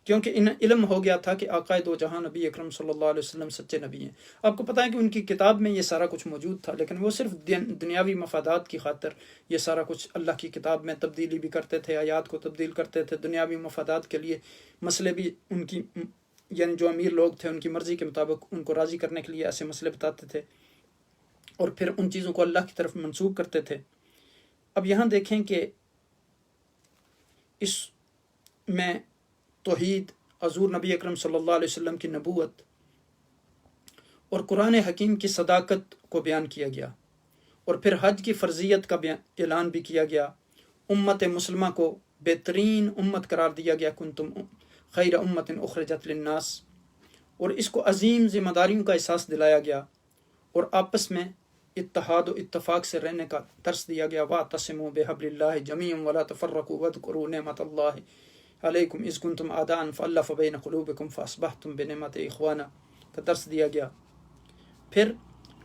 کیونکہ انہیں علم ہو گیا تھا کہ آقائے دو جہاں نبی اکرم صلی اللہ علیہ وسلم سچے نبی ہیں۔ آپ کو پتہ ہے کہ ان کی کتاب میں یہ سارا کچھ موجود تھا، لیکن وہ صرف دنیاوی مفادات کی خاطر یہ سارا کچھ اللہ کی کتاب میں تبدیلی بھی کرتے تھے، آیات کو تبدیل کرتے تھے، دنیاوی مفادات کے لیے مسئلے بھی ان کی یعنی جو امیر لوگ تھے ان کی مرضی کے مطابق ان کو راضی کرنے کے لیے ایسے مسئلے بتاتے تھے، اور پھر ان چیزوں کو اللہ کی طرف منسوخ کرتے تھے۔ اب یہاں دیکھیں کہ اس میں توحید، حضور نبی اکرم صلی اللہ علیہ وسلم کی نبوت اور قرآن حکیم کی صداقت کو بیان کیا گیا، اور پھر حج کی فرضیت کا اعلان بھی کیا گیا۔ امت مسلمہ کو بہترین امت قرار دیا گیا، کنتم خیر امت اخرجت للناس، اور اس کو عظیم ذمہ داریوں کا احساس دلایا گیا، اور آپس میں اتحاد و اتفاق سے رہنے کا درس دیا گیا۔ وَاعْتَصِمُوا بِحَبْلِ اللَّهِ جَمِيعًا وَلَا تَفَرَّقُوا وَاذْكُرُوا نِعْمَةَ اللَّهِ عَلَيْكُمْ إِذْ كُنْتُمْ أَعْدَاءً فَأَلَّفَ بَيْنَ قُلُوبِكُمْ فَأَصْبَحْتُمْ بِنِعْمَتِهِ إِخْوَانًا کا درس دیا گیا۔ پھر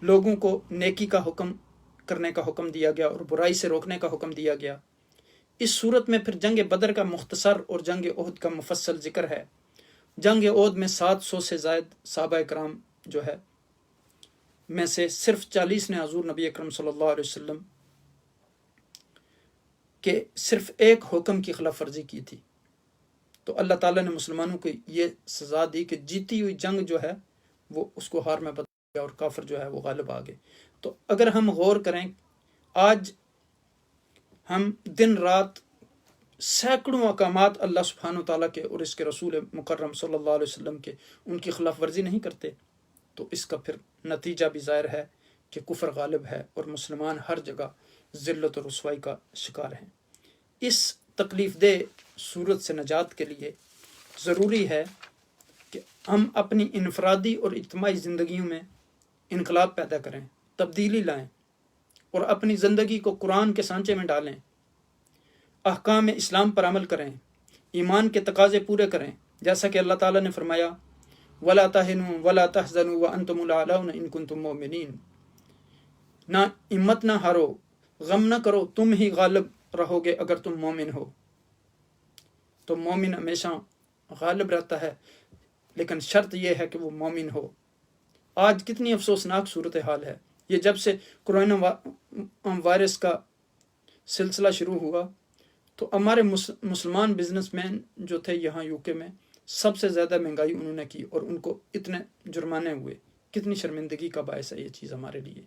لوگوں کو نیکی کا حکم کرنے کا حکم دیا گیا اور برائی سے روکنے کا حکم دیا گیا۔ اس صورت میں پھر جنگ بدر کا مختصر اور جنگ احد کا مفصل ذکر ہے۔ جنگ احد میں 700 سے زائد صحابہ کرام جو ہے میں سے صرف 40 نے حضور نبی اکرم صلی اللہ علیہ وسلم کے صرف ایک حکم کی خلاف ورزی کی تھی، تو اللہ تعالیٰ نے مسلمانوں کو یہ سزا دی کہ جیتی ہوئی جنگ جو ہے وہ اس کو ہار میں بدل گیا اور کافر جو ہے وہ غالب آ گئے۔ تو اگر ہم غور کریں، آج ہم دن رات سینکڑوں احکامات اللہ سبحانہ و تعالیٰ کے اور اس کے رسول مکرم صلی اللہ علیہ وسلم کے ان کی خلاف ورزی نہیں کرتے، تو اس کا پھر نتیجہ بھی ظاہر ہے کہ کفر غالب ہے اور مسلمان ہر جگہ ذلت و رسوائی کا شکار ہیں۔ اس تکلیف دہ صورت سے نجات کے لیے ضروری ہے کہ ہم اپنی انفرادی اور اجتماعی زندگیوں میں انقلاب پیدا کریں، تبدیلی لائیں اور اپنی زندگی کو قرآن کے سانچے میں ڈالیں، احکام اسلام پر عمل کریں، ایمان کے تقاضے پورے کریں، جیسا کہ اللہ تعالیٰ نے فرمایا وَلَا تَهِنُوا وَلَا تَحْزَنُوا وَأَنْتُمُ الْأَعْلَوْنَ إِن كُنتُم مُؤْمِنِينَ، نہ ہمت نہ ہارو، غم نہ کرو، تم ہی غالب رہو گے اگر تم مومن ہو۔ تو مومن ہمیشہ غالب رہتا ہے، لیکن شرط یہ ہے کہ وہ مومن ہو۔ آج کتنی افسوسناک صورتحال ہے، یہ جب سے کورونا وائرس کا سلسلہ شروع ہوا تو ہمارے مسلمان بزنس مین جو تھے یہاں یو کے میں، سب سے زیادہ مہنگائی انہوں نے کی اور ان کو اتنے جرمانے ہوئے۔ کتنی شرمندگی کا باعث ہے یہ چیز ہمارے لیے۔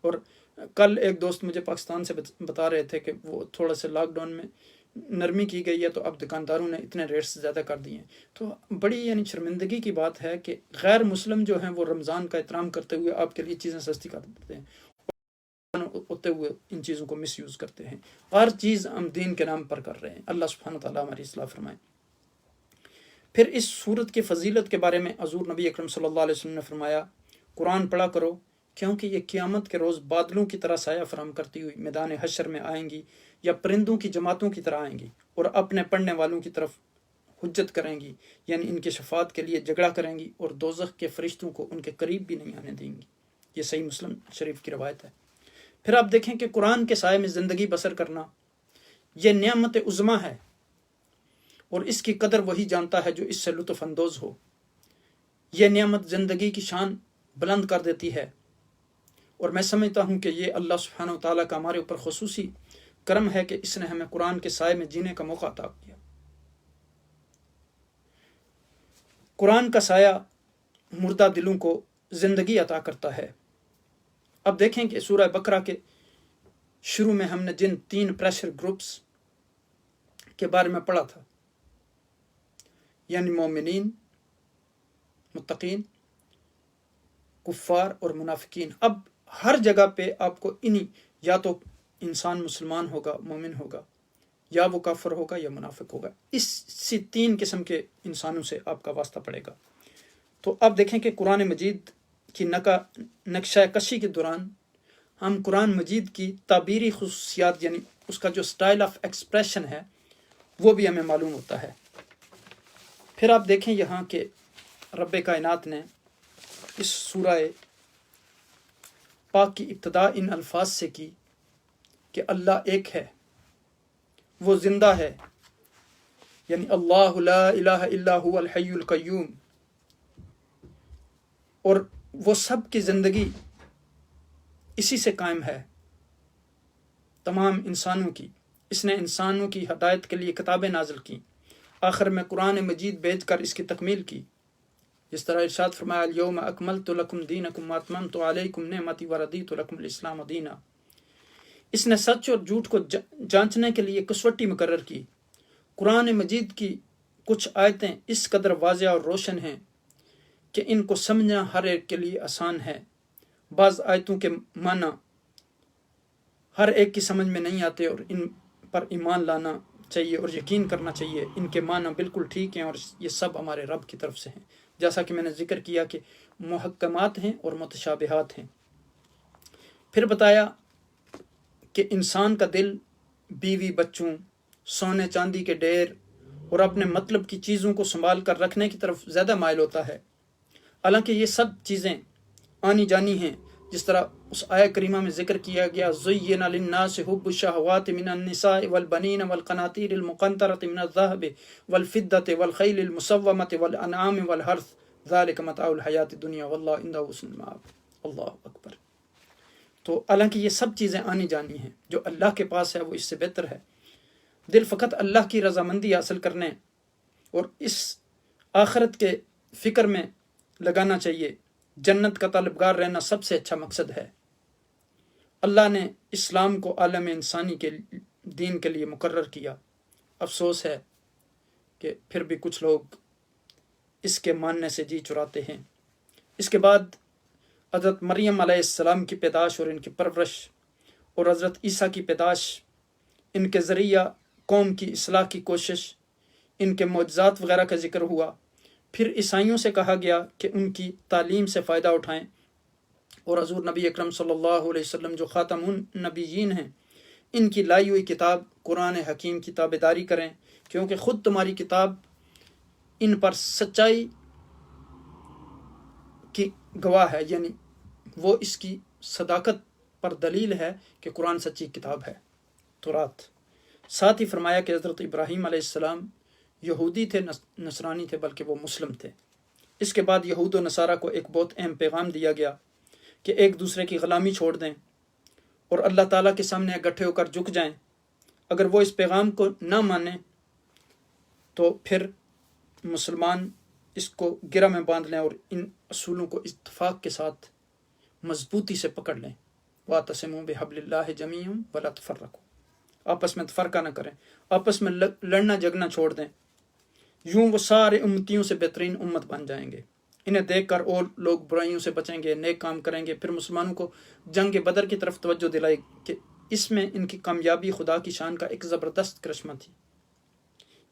اور کل ایک دوست مجھے پاکستان سے بتا رہے تھے کہ وہ تھوڑا سا لاک ڈاؤن میں نرمی کی گئی ہے تو اب دکانداروں نے اتنے ریٹس زیادہ کر دیے ہیں۔ تو بڑی شرمندگی کی بات ہے کہ غیر مسلم جو ہیں وہ رمضان کا احترام کرتے ہوئے آپ کے لیے چیزیں سستی کر دیتے ہیں، ہوتے ہوئے ان چیزوں کو مس یوز کرتے ہیں۔ ہر چیز ہم دین کے نام پر کر رہے ہیں۔ اللہ سبحانہ تعالیٰ ہماری اصلاح فرمائے۔ پھر اس صورت کی فضیلت کے بارے میں حضور نبی اکرم صلی اللہ علیہ وسلم نے فرمایا قرآن پڑھا کرو، کیونکہ یہ قیامت کے روز بادلوں کی طرح سایہ فراہم کرتی ہوئی میدان حشر میں آئیں گی، یا پرندوں کی جماعتوں کی طرح آئیں گی اور اپنے پڑھنے والوں کی طرف حجت کریں گی، یعنی ان کے شفاعت کے لیے جھگڑا کریں گی اور دوزخ کے فرشتوں کو ان کے قریب بھی نہیں آنے دیں گی۔ یہ صحیح مسلم شریف کی روایت ہے۔ پھر آپ دیکھیں کہ قرآن کے سائے میں زندگی بسر کرنا یہ نعمت عظمیٰ ہے، اور اس کی قدر وہی جانتا ہے جو اس سے لطف اندوز ہو۔ یہ نعمت زندگی کی شان بلند کر دیتی ہے، اور میں سمجھتا ہوں کہ یہ اللہ سبحانہ و تعالیٰ کا ہمارے اوپر خصوصی کرم ہے کہ اس نے ہمیں قرآن کے سائے میں جینے کا موقع عطا کیا۔ قرآن کا سایہ مردہ دلوں کو زندگی عطا کرتا ہے۔ اب دیکھیں کہ سورہ بقرہ کے شروع میں ہم نے جن 3 پریشر گروپس کے بارے میں پڑھا تھا، یعنی مومنین، متقین، کفار اور منافقین، اب ہر جگہ پہ آپ کو یا تو انسان مسلمان ہوگا، مومن ہوگا، یا وہ کافر ہوگا یا منافق ہوگا، اسی 3 قسم کے انسانوں سے آپ کا واسطہ پڑے گا۔ تو اب دیکھیں کہ قرآن مجید کی نقشہ کشی کے دوران ہم قرآن مجید کی تعبیری خصوصیات، یعنی اس کا جو سٹائل آف ایکسپریشن ہے، وہ بھی ہمیں معلوم ہوتا ہے۔ پھر آپ دیکھیں یہاں کہ رب کائنات نے اس سورہ پاک کی ابتدا ان الفاظ سے کی کہ اللہ ایک ہے، وہ زندہ ہے، یعنی اللہ لا الہ الا هو الحی القیوم، اور وہ سب کی زندگی اسی سے قائم ہے، تمام انسانوں کی۔ اس نے انسانوں کی ہدایت کے لیے کتابیں نازل کی، آخر میں قرآن مجید بھیج کر اس کی تکمیل کی، جس طرح ارشاد فرمایا الیوم اکملت لکم دینکم واتممت علیکم نعمتی وردیت لکم الاسلام دینا۔ اس نے سچ اور جھوٹ کو جانچنے کے لیے کسوٹی مقرر کی۔ قرآن مجید کی کچھ آیتیں اس قدر واضح اور روشن ہیں کہ ان کو سمجھنا ہر ایک کے لیے آسان ہے۔ بعض آیتوں کے معنی ہر ایک کی سمجھ میں نہیں آتے، اور ان پر ایمان لانا چاہیے اور یقین کرنا چاہیے۔ ان کے معنی بالکل ٹھیک ہیں اور یہ سب ہمارے رب کی طرف سے ہیں، جیسا کہ میں نے ذکر کیا کہ محکمات ہیں اور متشابہات ہیں۔ پھر بتایا کہ انسان کا دل بیوی بچوں، سونے چاندی کے ڈھیر اور اپنے مطلب کی چیزوں کو سنبھال کر رکھنے کی طرف زیادہ مائل ہوتا ہے، حالانکہ یہ سب چیزیں آنی جانی ہیں، جس طرح اس آیہ کریمہ میں ذکر کیا گیا زُيِّنَ لِلنَّاسِ حُبُّ الشَّهَوَاتِ مِنَ النِّسَاءِ وَالْبَنِينَ وَالْقَنَاطِيرِ الْمُقَنطَرَةِ مِنَ الذَّهَبِ وَالْفِضَّةِ وَالْخَيْلِ الْمُسَوَّمَةِ وَالْأَنْعَامِ وَالْحَرْثِ ذَلِكَ مَتَاعُ الْحَيَاةِ الدُّنْيَا وَاللَّهُ عِندَهُ حُسْنُ الْمَآبِ۔ اللہ اکبر۔ تو حالانکہ یہ سب چیزیں آنی جانی ہیں، جو اللہ کے پاس ہے وہ اس سے بہتر ہے۔ دل فقط اللہ کی رضامندی حاصل کرنے اور اس آخرت کے فکر میں لگانا چاہیے۔ جنت کا طلبگار رہنا سب سے اچھا مقصد ہے۔ اللہ نے اسلام کو عالم انسانی کے دین کے لیے مقرر کیا۔ افسوس ہے کہ پھر بھی کچھ لوگ اس کے ماننے سے جی چراتے ہیں۔ اس کے بعد حضرت مریم علیہ السلام کی پیدائش اور ان کی پرورش، اور حضرت عیسیٰ کی پیدائش، ان کے ذریعہ قوم کی اصلاح کی کوشش، ان کے معجزات وغیرہ کا ذکر ہوا۔ پھر عیسائیوں سے کہا گیا کہ ان کی تعلیم سے فائدہ اٹھائیں، اور حضور نبی اکرم صلی اللہ علیہ وسلم جو خاتم النبیین ہیں، ان کی لائی ہوئی کتاب قرآن حکیم کی تابعداری کریں، کیونکہ خود تمہاری کتاب ان پر سچائی کی گواہ ہے، یعنی وہ اس کی صداقت پر دلیل ہے کہ قرآن سچی کتاب ہے، تورات۔ ساتھ ہی فرمایا کہ حضرت ابراہیم علیہ السلام یہودی تھے، نصرانی تھے، بلکہ وہ مسلم تھے۔ اس کے بعد یہود و نصارہ کو ایک بہت اہم پیغام دیا گیا کہ ایک دوسرے کی غلامی چھوڑ دیں اور اللہ تعالیٰ کے سامنے اکٹھے ہو کر جھک جائیں۔ اگر وہ اس پیغام کو نہ مانیں تو پھر مسلمان اس کو گرہ میں باندھ لیں اور ان اصولوں کو اتفاق کے ساتھ مضبوطی سے پکڑ لیں۔ وَاعْتَصِمُوا بِحَبْلِ اللَّهِ جَمِيعًا وَلَا تَفَرَّقُوا۔ آپس میں تفرقہ نہ کریں، آپس میں لڑنا جھگڑنا چھوڑ دیں، یوں وہ سارے امتیوں سے بہترین امت بن جائیں گے۔ انہیں دیکھ کر اور لوگ برائیوں سے بچیں گے، نیک کام کریں گے۔ پھر مسلمانوں کو جنگ بدر کی طرف توجہ دلائی کہ اس میں ان کی کامیابی خدا کی شان کا ایک زبردست کرشمہ تھی۔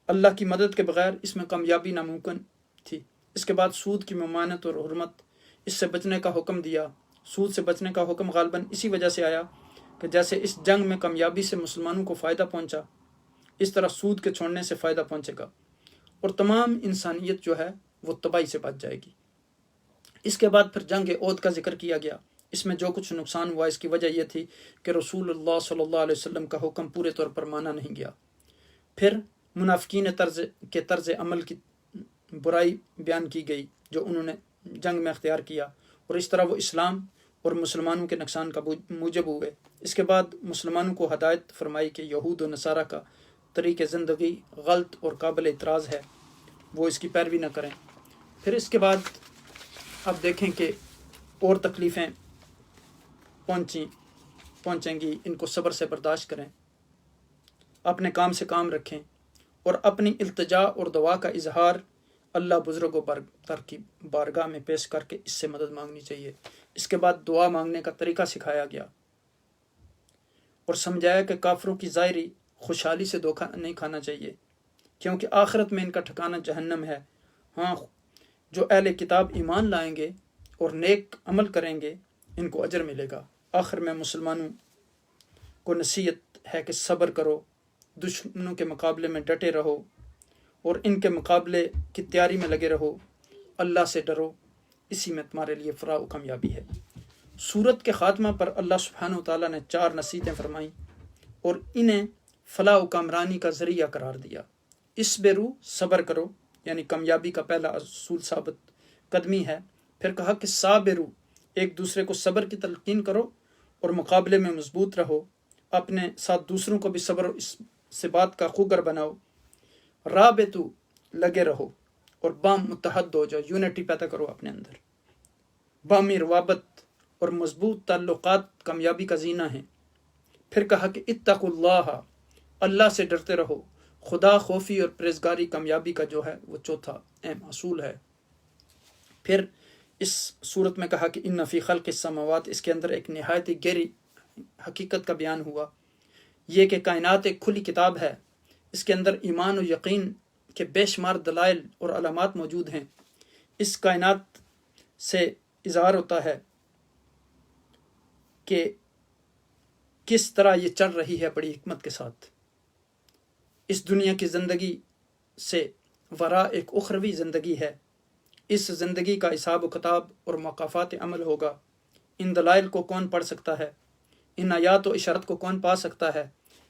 اللہ کی مدد کے بغیر اس میں کامیابی ناممکن تھی۔ اس کے بعد سود کی ممانعت اور حرمت، اس سے بچنے کا حکم دیا۔ سود سے بچنے کا حکم غالباً اسی وجہ سے آیا کہ جیسے اس جنگ میں کامیابی سے مسلمانوں کو فائدہ پہنچا، اس طرح سود کے چھوڑنے سے فائدہ پہنچے گا اور تمام انسانیت جو ہے وہ تباہی سے بچ جائے گی۔ اس کے بعد پھر جنگ احد کا ذکر کیا گیا۔ اس میں جو کچھ نقصان ہوا اس کی وجہ یہ تھی کہ رسول اللہ صلی اللہ علیہ وسلم کا حکم پورے طور پر مانا نہیں گیا۔ پھر منافقین طرز عمل کی برائی بیان کی گئی جو انہوں نے جنگ میں اختیار کیا، اور اس طرح وہ اسلام اور مسلمانوں کے نقصان کا موجب ہوئے۔ اس کے بعد مسلمانوں کو ہدایت فرمائی کہ یہود و نصارہ کا طریق زندگی غلط اور قابل اعتراض ہے، وہ اس کی پیروی نہ کریں۔ پھر اس کے بعد اب دیکھیں کہ اور تکلیفیں پہنچیں گی، ان کو صبر سے برداشت کریں، اپنے کام سے کام رکھیں، اور اپنی التجا اور دعا کا اظہار اللہ بزرگ و برتر کی بارگاہ میں پیش کر کے اس سے مدد مانگنی چاہیے۔ اس کے بعد دعا مانگنے کا طریقہ سکھایا گیا اور سمجھایا کہ کافروں کی ظاہری خوشحالی سے دھوکہ نہیں کھانا چاہیے، کیونکہ آخرت میں ان کا ٹھکانہ جہنم ہے۔ ہاں، جو اہل کتاب ایمان لائیں گے اور نیک عمل کریں گے ان کو اجر ملے گا۔ آخر میں مسلمانوں کو نصیحت ہے کہ صبر کرو، دشمنوں کے مقابلے میں ڈٹے رہو اور ان کے مقابلے کی تیاری میں لگے رہو، اللہ سے ڈرو، اسی میں تمہارے لیے فلاح و کامیابی ہے۔ سورت کے خاتمہ پر اللہ سبحانہ وتعالیٰ نے 4 نصیحتیں فرمائیں اور انہیں فلاح و کامرانی کا ذریعہ قرار دیا۔ اصبروا، صبر کرو، یعنی کامیابی کا پہلا اصول ثابت قدمی ہے۔ پھر کہا کہ صابروا، ایک دوسرے کو صبر کی تلقین کرو اور مقابلے میں مضبوط رہو، اپنے ساتھ دوسروں کو بھی صبر و ثبات کا خوگر بناؤ۔ رابطو، لگے رہو، اور بام متحد ہو جاؤ، یونٹی پیدا کرو اپنے اندر۔ بامی روابط اور مضبوط تعلقات کامیابی کا زینہ ہیں۔ پھر کہا کہ اتقوا اللہ، اللہ سے ڈرتے رہو، خدا خوفی اور پرہیزگاری کامیابی کا جو ہے وہ چوتھا اہم اصول ہے۔ پھر اس صورت میں کہا کہ ان فی خلق السماوات، اس کے اندر ایک نہایت ہی گہری حقیقت کا بیان ہوا، یہ کہ کائنات ایک کھلی کتاب ہے، اس کے اندر ایمان و یقین کے بے شمار دلائل اور علامات موجود ہیں۔ اس کائنات سے اظہار ہوتا ہے کہ کس طرح یہ چل رہی ہے بڑی حکمت کے ساتھ۔ اس دنیا کی زندگی سے ورا ایک اخروی زندگی ہے۔ اس زندگی کا حساب و کتاب اور مقافات عمل ہوگا۔ ان دلائل کو کون پڑھ سکتا ہے؟ ان آیات و اشارت کو کون پا سکتا ہے؟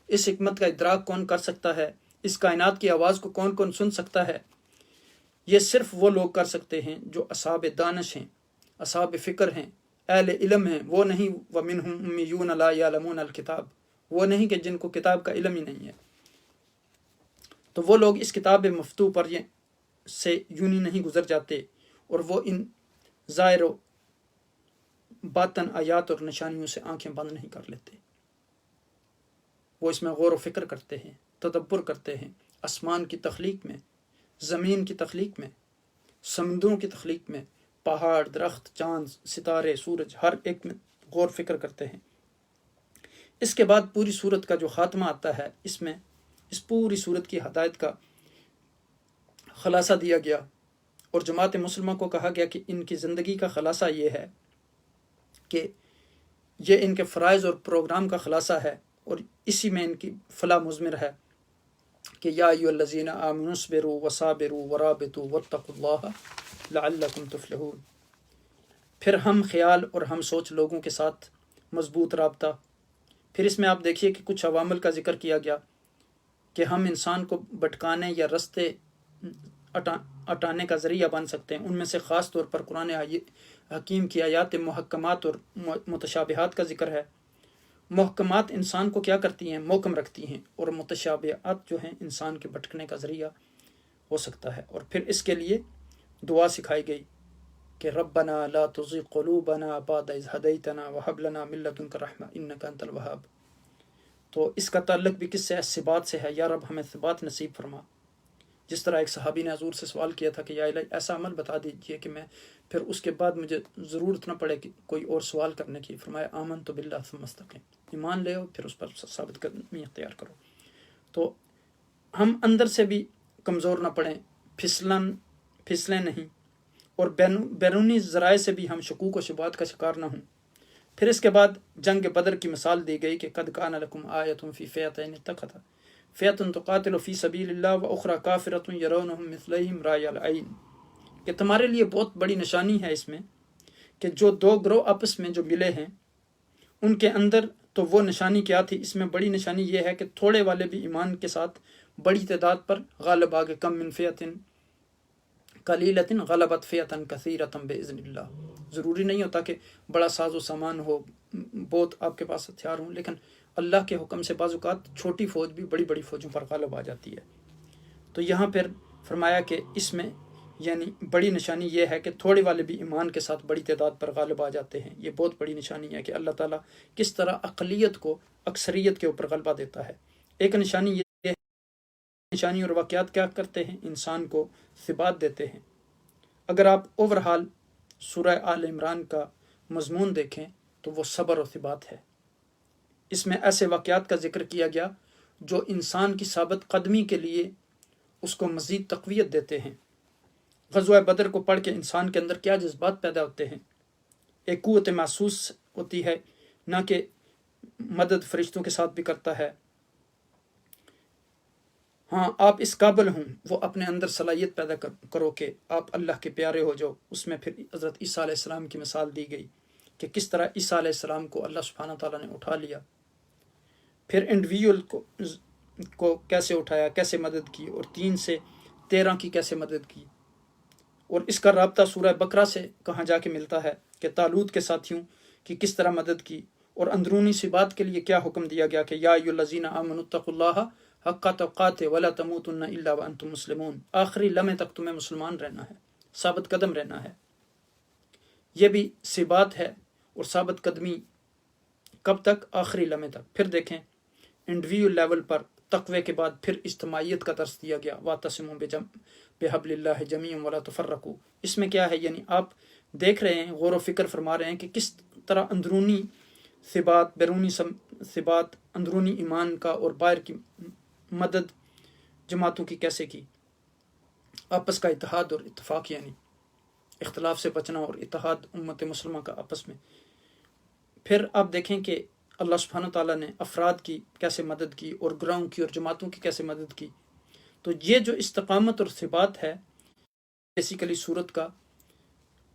اس حکمت کا ادراک کون کر سکتا ہے؟ اس کائنات کی آواز کو کون کون سن سکتا ہے؟ یہ صرف وہ لوگ کر سکتے ہیں جو اصحاب دانش ہیں، اصحاب فکر ہیں، اہل علم ہیں۔ وہ نہیں وَمِنْهُمْ أُمِّيُّونَ لَا يَعْلَمُونَ الْكِتَابَ، وہ نہیں کہ جن کو کتاب کا علم ہی نہیں ہے۔ تو وہ لوگ اس کتاب مفتوح پر سے یونی نہیں گزر جاتے، اور وہ ان ظاہر و باطن آیات اور نشانیوں سے آنکھیں بند نہیں کر لیتے۔ وہ اس میں غور و فکر کرتے ہیں، تدبر کرتے ہیں، آسمان کی تخلیق میں، زمین کی تخلیق میں، سمندروں کی تخلیق میں، پہاڑ، درخت، چاند، ستارے، سورج، ہر ایک میں غور فکر کرتے ہیں۔ اس کے بعد پوری صورت کا جو خاتمہ آتا ہے، اس میں اس پوری صورت کی ہدایت کا خلاصہ دیا گیا، اور جماعت مسلمہ کو کہا گیا کہ ان کی زندگی کا خلاصہ یہ ہے کہ یہ ان کے فرائض اور پروگرام کا خلاصہ ہے، اور اسی میں ان کی فلاح مضمر ہے کہ یا ایھا الذین آمنوا اصبروا وصابروا ورابطوا واتقوا اللہ لعلکم تفلحون۔ پھر ہم خیال اور ہم سوچ لوگوں کے ساتھ مضبوط رابطہ۔ پھر اس میں آپ دیکھیے کہ کچھ عوامل کا ذکر کیا گیا کہ ہم انسان کو بھٹکانے یا رستے اٹانے کا ذریعہ بن سکتے ہیں۔ ان میں سے خاص طور پر قرآن حکیم کی آیات محکمات اور متشابہات کا ذکر ہے۔ محکمات انسان کو کیا کرتی ہیں؟ محکم رکھتی ہیں، اور متشابہات جو ہیں انسان کے بھٹکنے کا ذریعہ ہو سکتا ہے۔ اور پھر اس کے لیے دعا سکھائی گئی کہ ربنا لا تزغ قلوبنا بعد اذ ہدیتنا وہب لنا من لدنک رحمۃ انک انت الوہاب۔ تو اس کا تعلق بھی کس سے ہے؟ ثبات سے ہے۔ یا رب ہمیں ثبات نصیب فرما۔ جس طرح ایک صحابی نے حضور سے سوال کیا تھا کہ یا الہی ایسا عمل بتا دیجئے کہ میں پھر اس کے بعد مجھے ضرورت نہ پڑے کہ کوئی اور سوال کرنے کی۔ فرمایا آمنت باللہ ثم استقم، ایمان لے پھر اس پر ثابت قدمی اختیار کرو۔ تو ہم اندر سے بھی کمزور نہ پڑیں، پھسلیں نہیں، اور بیرونی ذرائع سے بھی ہم شکوک و شبہات کا شکار نہ ہوں۔ پھر اس کے بعد جنگ بدر کی مثال دی گئی کہ قد کان لکم آیۃ فی فئتین التقتا فئۃ تقاتل فی سبیل اللہ واخری کافرۃ یرونہم مثلیہم رأی العین، کہ تمہارے لیے بہت بڑی نشانی ہے اس میں کہ جو دو گروہ آپس میں جو ملے ہیں ان کے اندر، تو وہ نشانی کیا تھی؟ اس میں بڑی نشانی یہ ہے کہ تھوڑے والے بھی ایمان کے ساتھ بڑی تعداد پر غالب آگے، کم من فئۃ قلیلۃ غلبت فئۃ کثیرۃ باذن اللہ۔ ضروری نہیں ہوتا کہ بڑا ساز و سامان ہو، بہت آپ کے پاس ہتھیار ہوں، لیکن اللہ کے حکم سے بعض اوقات چھوٹی فوج بھی بڑی بڑی فوجوں پر غالب آ جاتی ہے۔ تو یہاں پھر فرمایا کہ اس میں یعنی بڑی نشانی یہ ہے کہ تھوڑے والے بھی ایمان کے ساتھ بڑی تعداد پر غالب آ جاتے ہیں۔ یہ بہت بڑی نشانی ہے کہ اللہ تعالیٰ کس طرح اقلیت کو اکثریت کے اوپر غلبہ دیتا ہے۔ ایک نشانی یہ ہے، نشانی اور واقعات کیا کرتے ہیں؟ انسان کو ثبات دیتے ہیں۔ اگر آپ اوورحال سورہ آل عمران کا مضمون دیکھیں تو وہ صبر و ثبات ہے۔ اس میں ایسے واقعات کا ذکر کیا گیا جو انسان کی ثابت قدمی کے لیے اس کو مزید تقویت دیتے ہیں۔ غزوہ بدر کو پڑھ کے انسان کے اندر کیا جذبات پیدا ہوتے ہیں؟ ایک قوت محسوس ہوتی ہے، نہ کہ مدد فرشتوں کے ساتھ بھی کرتا ہے۔ ہاں آپ اس قابل ہوں، وہ اپنے اندر صلاحیت پیدا کرو کہ آپ اللہ کے پیارے ہو جاؤ۔ اس میں پھر حضرت عیسیٰ علیہ السلام کی مثال دی گئی کہ کس طرح عیسیٰ علیہ السلام کو اللہ سبحانہ تعالیٰ نے اٹھا لیا، پھر انڈیویجول کو کیسے اٹھایا، کیسے مدد کی، اور 3 سے 13 کی کیسے مدد کی۔ اور اس کا رابطہ سورہ بقرہ سے کہاں جا کے ملتا ہے کہ طالوت کے ساتھیوں کی کس طرح مدد کی، اور اندرونی ثبات کے لیے کیا حکم دیا گیا کہ یا ایھا الذین آمنوا اتقوا اللہ حق تقاتہ ولا تموتن الا وانتم مسلمون۔ آخری لمحے تک تمہیں مسلمان رہنا ہے، ثابت قدم رہنا ہے۔ یہ بھی ثبات ہے، اور ثابت قدمی کب تک؟ آخری لمحے تک۔ پھر دیکھیں انڈیویجول لیول پر تقوی کے بعد پھر اجتماعیت کا درس دیا گیا، واعتصموا بحبل اللہ جمیعا ولا تفرقوا۔ اس میں کیا ہے؟ یعنی آپ دیکھ رہے ہیں، غور و فکر فرما رہے ہیں کہ کس طرح اندرونی ثبات، بیرونی ثبات، اندرونی ایمان کا اور باہر کی مدد جماعتوں کی کیسے کی، آپس کا اتحاد اور اتفاق، یعنی اختلاف سے بچنا اور اتحاد امت مسلمہ کا آپس میں۔ پھر آپ دیکھیں کہ اللہ سبحانہ تعالیٰ نے افراد کی کیسے مدد کی، اور گروہوں کی اور جماعتوں کی کیسے مدد کی۔ تو یہ جو استقامت اور ثبات ہے بیسیکلی صورت کا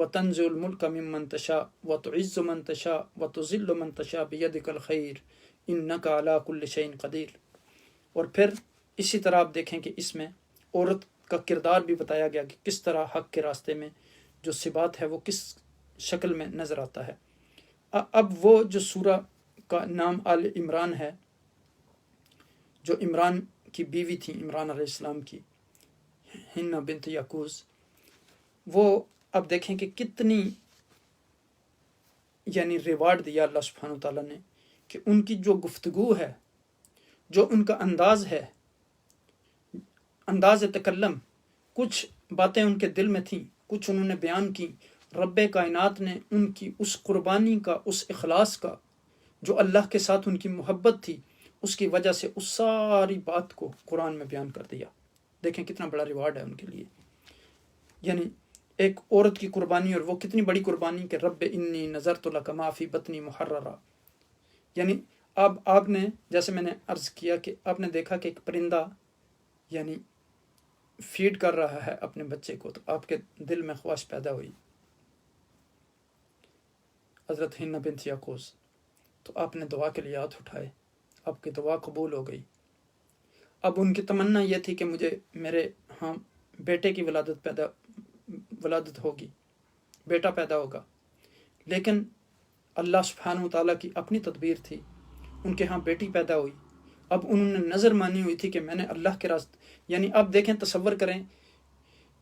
وتنزع الملک ممن تشاء وتعز من تشاء وتذل من تشاء بیدک الخیر انک علی کل شیء قدیر۔ اور پھر اسی طرح آپ دیکھیں کہ اس میں عورت کا کردار بھی بتایا گیا کہ کس طرح حق کے راستے میں جو ثبات ہے وہ کس شکل میں نظر آتا ہے۔ اب وہ جو سورہ کا نام آل عمران ہے، جو عمران کی بیوی تھی، عمران علیہ السلام کی، ہنہ بنت یعقوز، وہ اب دیکھیں کہ کتنی یعنی ریوارڈ دیا اللہ سبحانہ تعالیٰ نے، کہ ان کی جو گفتگو ہے، جو ان کا انداز ہے، انداز تکلم، کچھ باتیں ان کے دل میں تھیں، کچھ انہوں نے بیان کی، رب کائنات نے ان کی اس قربانی کا، اس اخلاص کا، جو اللہ کے ساتھ ان کی محبت تھی، اس کی وجہ سے اس ساری بات کو قرآن میں بیان کر دیا۔ دیکھیں کتنا بڑا ریوارڈ ہے ان کے لیے، یعنی ایک عورت کی قربانی، اور وہ کتنی بڑی قربانی کہ رب انی نظرت لک ما فی بطنی محررا۔ یعنی اب آپ نے، جیسے میں نے عرض کیا کہ آپ نے دیکھا کہ ایک پرندہ یعنی فیڈ کر رہا ہے اپنے بچے کو، تو آپ کے دل میں خواہش پیدا ہوئی، حضرت ہنہ بنت یعقوز، تو آپ نے دعا کے لیے ہاتھ اٹھائے، آپ کی دعا قبول ہو گئی۔ اب ان کی تمنا یہ تھی کہ مجھے میرے ہاں بیٹے کی ولادت ہوگی، بیٹا پیدا ہوگا، لیکن اللہ سبحانہ وتعالیٰ کی اپنی تدبیر تھی، ان کے ہاں بیٹی پیدا ہوئی۔ اب انہوں نے نظر مانی ہوئی تھی کہ میں نے اللہ کے راستے، یعنی اب دیکھیں، تصور کریں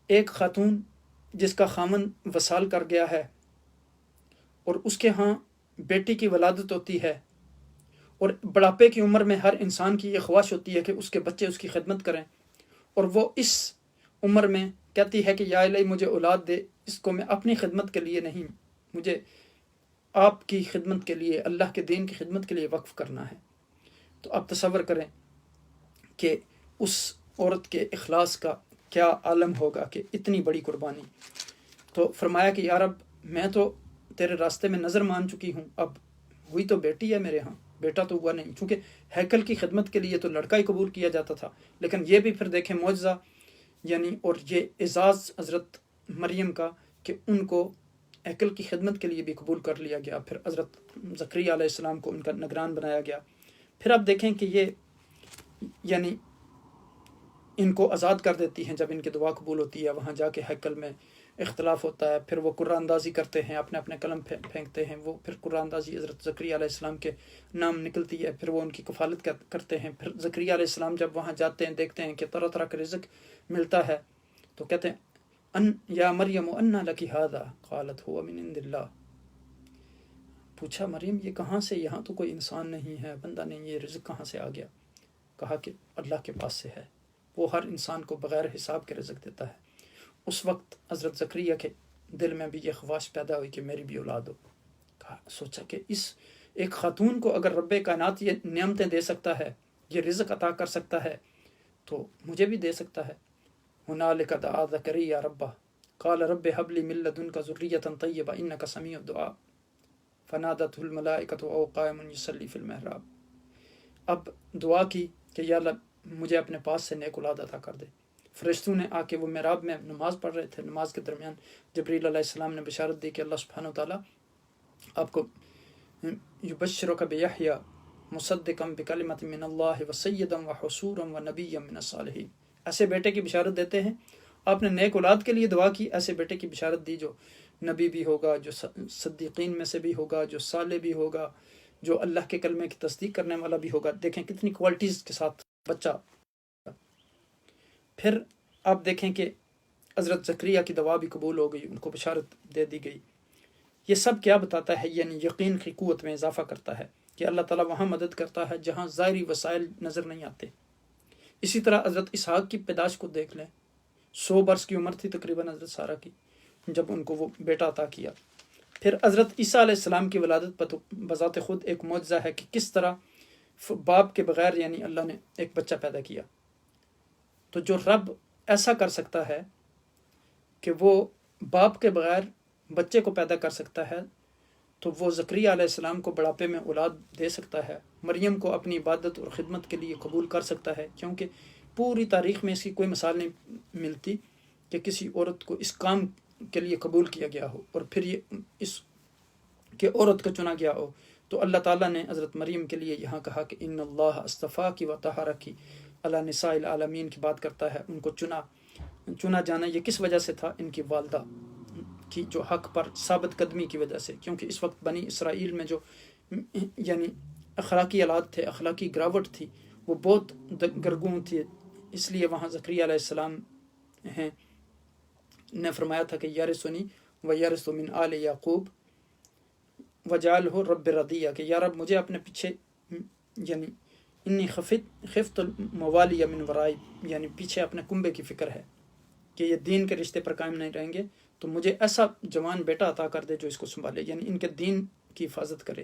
ایک خاتون جس کا خامن وصال کر گیا ہے اور اس کے ہاں بیٹی کی ولادت ہوتی ہے، اور بڑھاپے کی عمر میں ہر انسان کی یہ خواہش ہوتی ہے کہ اس کے بچے اس کی خدمت کریں، اور وہ اس عمر میں کہتی ہے کہ یا الہی مجھے اولاد دے، اس کو میں اپنی خدمت کے لیے نہیں، مجھے آپ کی خدمت کے لیے، اللہ کے دین کی خدمت کے لیے وقف کرنا ہے۔ تو اب تصور کریں کہ اس عورت کے اخلاص کا کیا عالم ہوگا کہ اتنی بڑی قربانی۔ تو فرمایا کہ یا رب، میں تو تیرے راستے میں نظر مان چکی ہوں، اب ہوئی تو بیٹی ہے میرے ہاں، بیٹا تو ہوا نہیں، چونکہ ہیکل کی خدمت کے لیے تو لڑکا ہی قبول کیا جاتا تھا، لیکن یہ بھی پھر دیکھیں معجزہ، یعنی اور یہ اعزاز حضرت مریم کا کہ ان کو ہیکل کی خدمت کے لیے بھی قبول کر لیا گیا، پھر حضرت زکریا علیہ السلام کو ان کا نگران بنایا گیا۔ پھر آپ دیکھیں کہ یہ یعنی ان کو آزاد کر دیتی ہیں جب ان کی دعا قبول ہوتی ہے، وہاں جا کے ہیکل میں اختلاف ہوتا ہے، پھر وہ قرآن اندازی کرتے ہیں، اپنے اپنے قلم پھینکتے ہیں، وہ پھر قرآن اندازی حضرت زکریا علیہ السلام کے نام نکلتی ہے، پھر وہ ان کی کفالت کرتے ہیں۔ پھر زکریا علیہ السلام جب وہاں جاتے ہیں، دیکھتے ہیں کہ طرح طرح کا رزق ملتا ہے، تو کہتے ہیں یا مریم انا لکی ھذا قالت هو من عند اللہ۔ پوچھا مریم یہ کہاں سے، یہاں تو کوئی انسان نہیں ہے، بندہ نہیں، یہ رزق کہاں سے آ گیا؟ کہا کہ اللہ کے پاس سے ہے، وہ ہر انسان کو بغیر حساب کے رزق دیتا ہے۔ اس وقت حضرت زکریا کے دل میں بھی یہ خواہش پیدا ہوئی کہ میری بھی اولاد ہو۔ کہا، سوچا کہ اس ایک خاتون کو اگر رب کائنات یہ نعمتیں دے سکتا ہے، یہ رزق عطا کر سکتا ہے، تو مجھے بھی دے سکتا ہے۔ ہنالک دعا زکریا ربہ قال رب هب لي من لدنك ذرية طيبة إنك سميع الدعاء فنادته الملائكة وهو قائم يصلي في المحراب۔ اب دعا کی کہ یا اللہ مجھے اپنے پاس سے نیک اولاد عطا کر دے۔ فرشتوں نے آ کے، وہ محراب میں نماز پڑھ رہے تھے، نماز کے درمیان جبریل علیہ السلام نے بشارت دی کہ اللہ سبحانہ وتعالیٰ آپ کو یبشرک بیحییٰ مصدقا بکلمۃ من اللہ وسیدا وحصورا ونبیا من الصالحین، ایسے بیٹے کی بشارت دیتے ہیں۔ آپ نے نیک اولاد کے لیے دعا کی، ایسے بیٹے کی بشارت دی جو نبی بھی ہوگا، جو صدیقین میں سے بھی ہوگا، جو صالح بھی ہوگا، جو اللہ کے کلمے کی تصدیق کرنے والا بھی ہوگا۔ دیکھیں کتنی کوالٹیز کے ساتھ بچہ۔ پھر آپ دیکھیں کہ حضرت زکریا کی دعا بھی قبول ہو گئی، ان کو بشارت دے دی گئی۔ یہ سب کیا بتاتا ہے؟ یعنی یقین کی قوت میں اضافہ کرتا ہے کہ اللہ تعالیٰ وہاں مدد کرتا ہے جہاں ظاہری وسائل نظر نہیں آتے۔ اسی طرح حضرت اسحاق کی پیدائش کو دیکھ لیں، 100 برس کی عمر تھی تقریباً حضرت سارہ کی جب ان کو وہ بیٹا عطا کیا۔ پھر حضرت عیسیٰ علیہ السلام کی ولادت پر بذات خود ایک معجزہ ہے کہ کس طرح باپ کے بغیر یعنی اللہ نے ایک بچہ پیدا کیا۔ تو جو رب ایسا کر سکتا ہے کہ وہ باپ کے بغیر بچے کو پیدا کر سکتا ہے، تو وہ زکریا علیہ السلام کو بڑھاپے میں اولاد دے سکتا ہے، مریم کو اپنی عبادت اور خدمت کے لیے قبول کر سکتا ہے، کیونکہ پوری تاریخ میں اس کی کوئی مثال نہیں ملتی کہ کسی عورت کو اس کام کے لیے قبول کیا گیا ہو اور پھر یہ اس کہ عورت کو چنا گیا ہو، تو اللہ تعالیٰ نے حضرت مریم کے لیے یہاں کہا کہ ان اللہ اصطفاکی و طہرکی علی نساء العالمین کی بات کرتا ہے۔ ان کو چنا جانا یہ کس وجہ سے تھا؟ ان کی والدہ کی جو حق پر ثابت قدمی کی وجہ سے، کیونکہ اس وقت بنی اسرائیل میں جو یعنی اخلاقی حالات تھے، اخلاقی گراوٹ تھی، وہ بہت گرگوں تھی، اس لیے وہاں زکریا علیہ السلام نے فرمایا تھا کہ یارثنی و یارث من آل یعقوب وجعلہ رب رضیہ، کہ یا رب مجھے اپنے پیچھے یعنی انی خفت الموالی من ورائی، یعنی پیچھے اپنے کنبے کی فکر ہے کہ یہ دین کے رشتے پر قائم نہیں رہیں گے، تو مجھے ایسا جوان بیٹا عطا کر دے جو اس کو سنبھالے، یعنی ان کے دین کی حفاظت کرے۔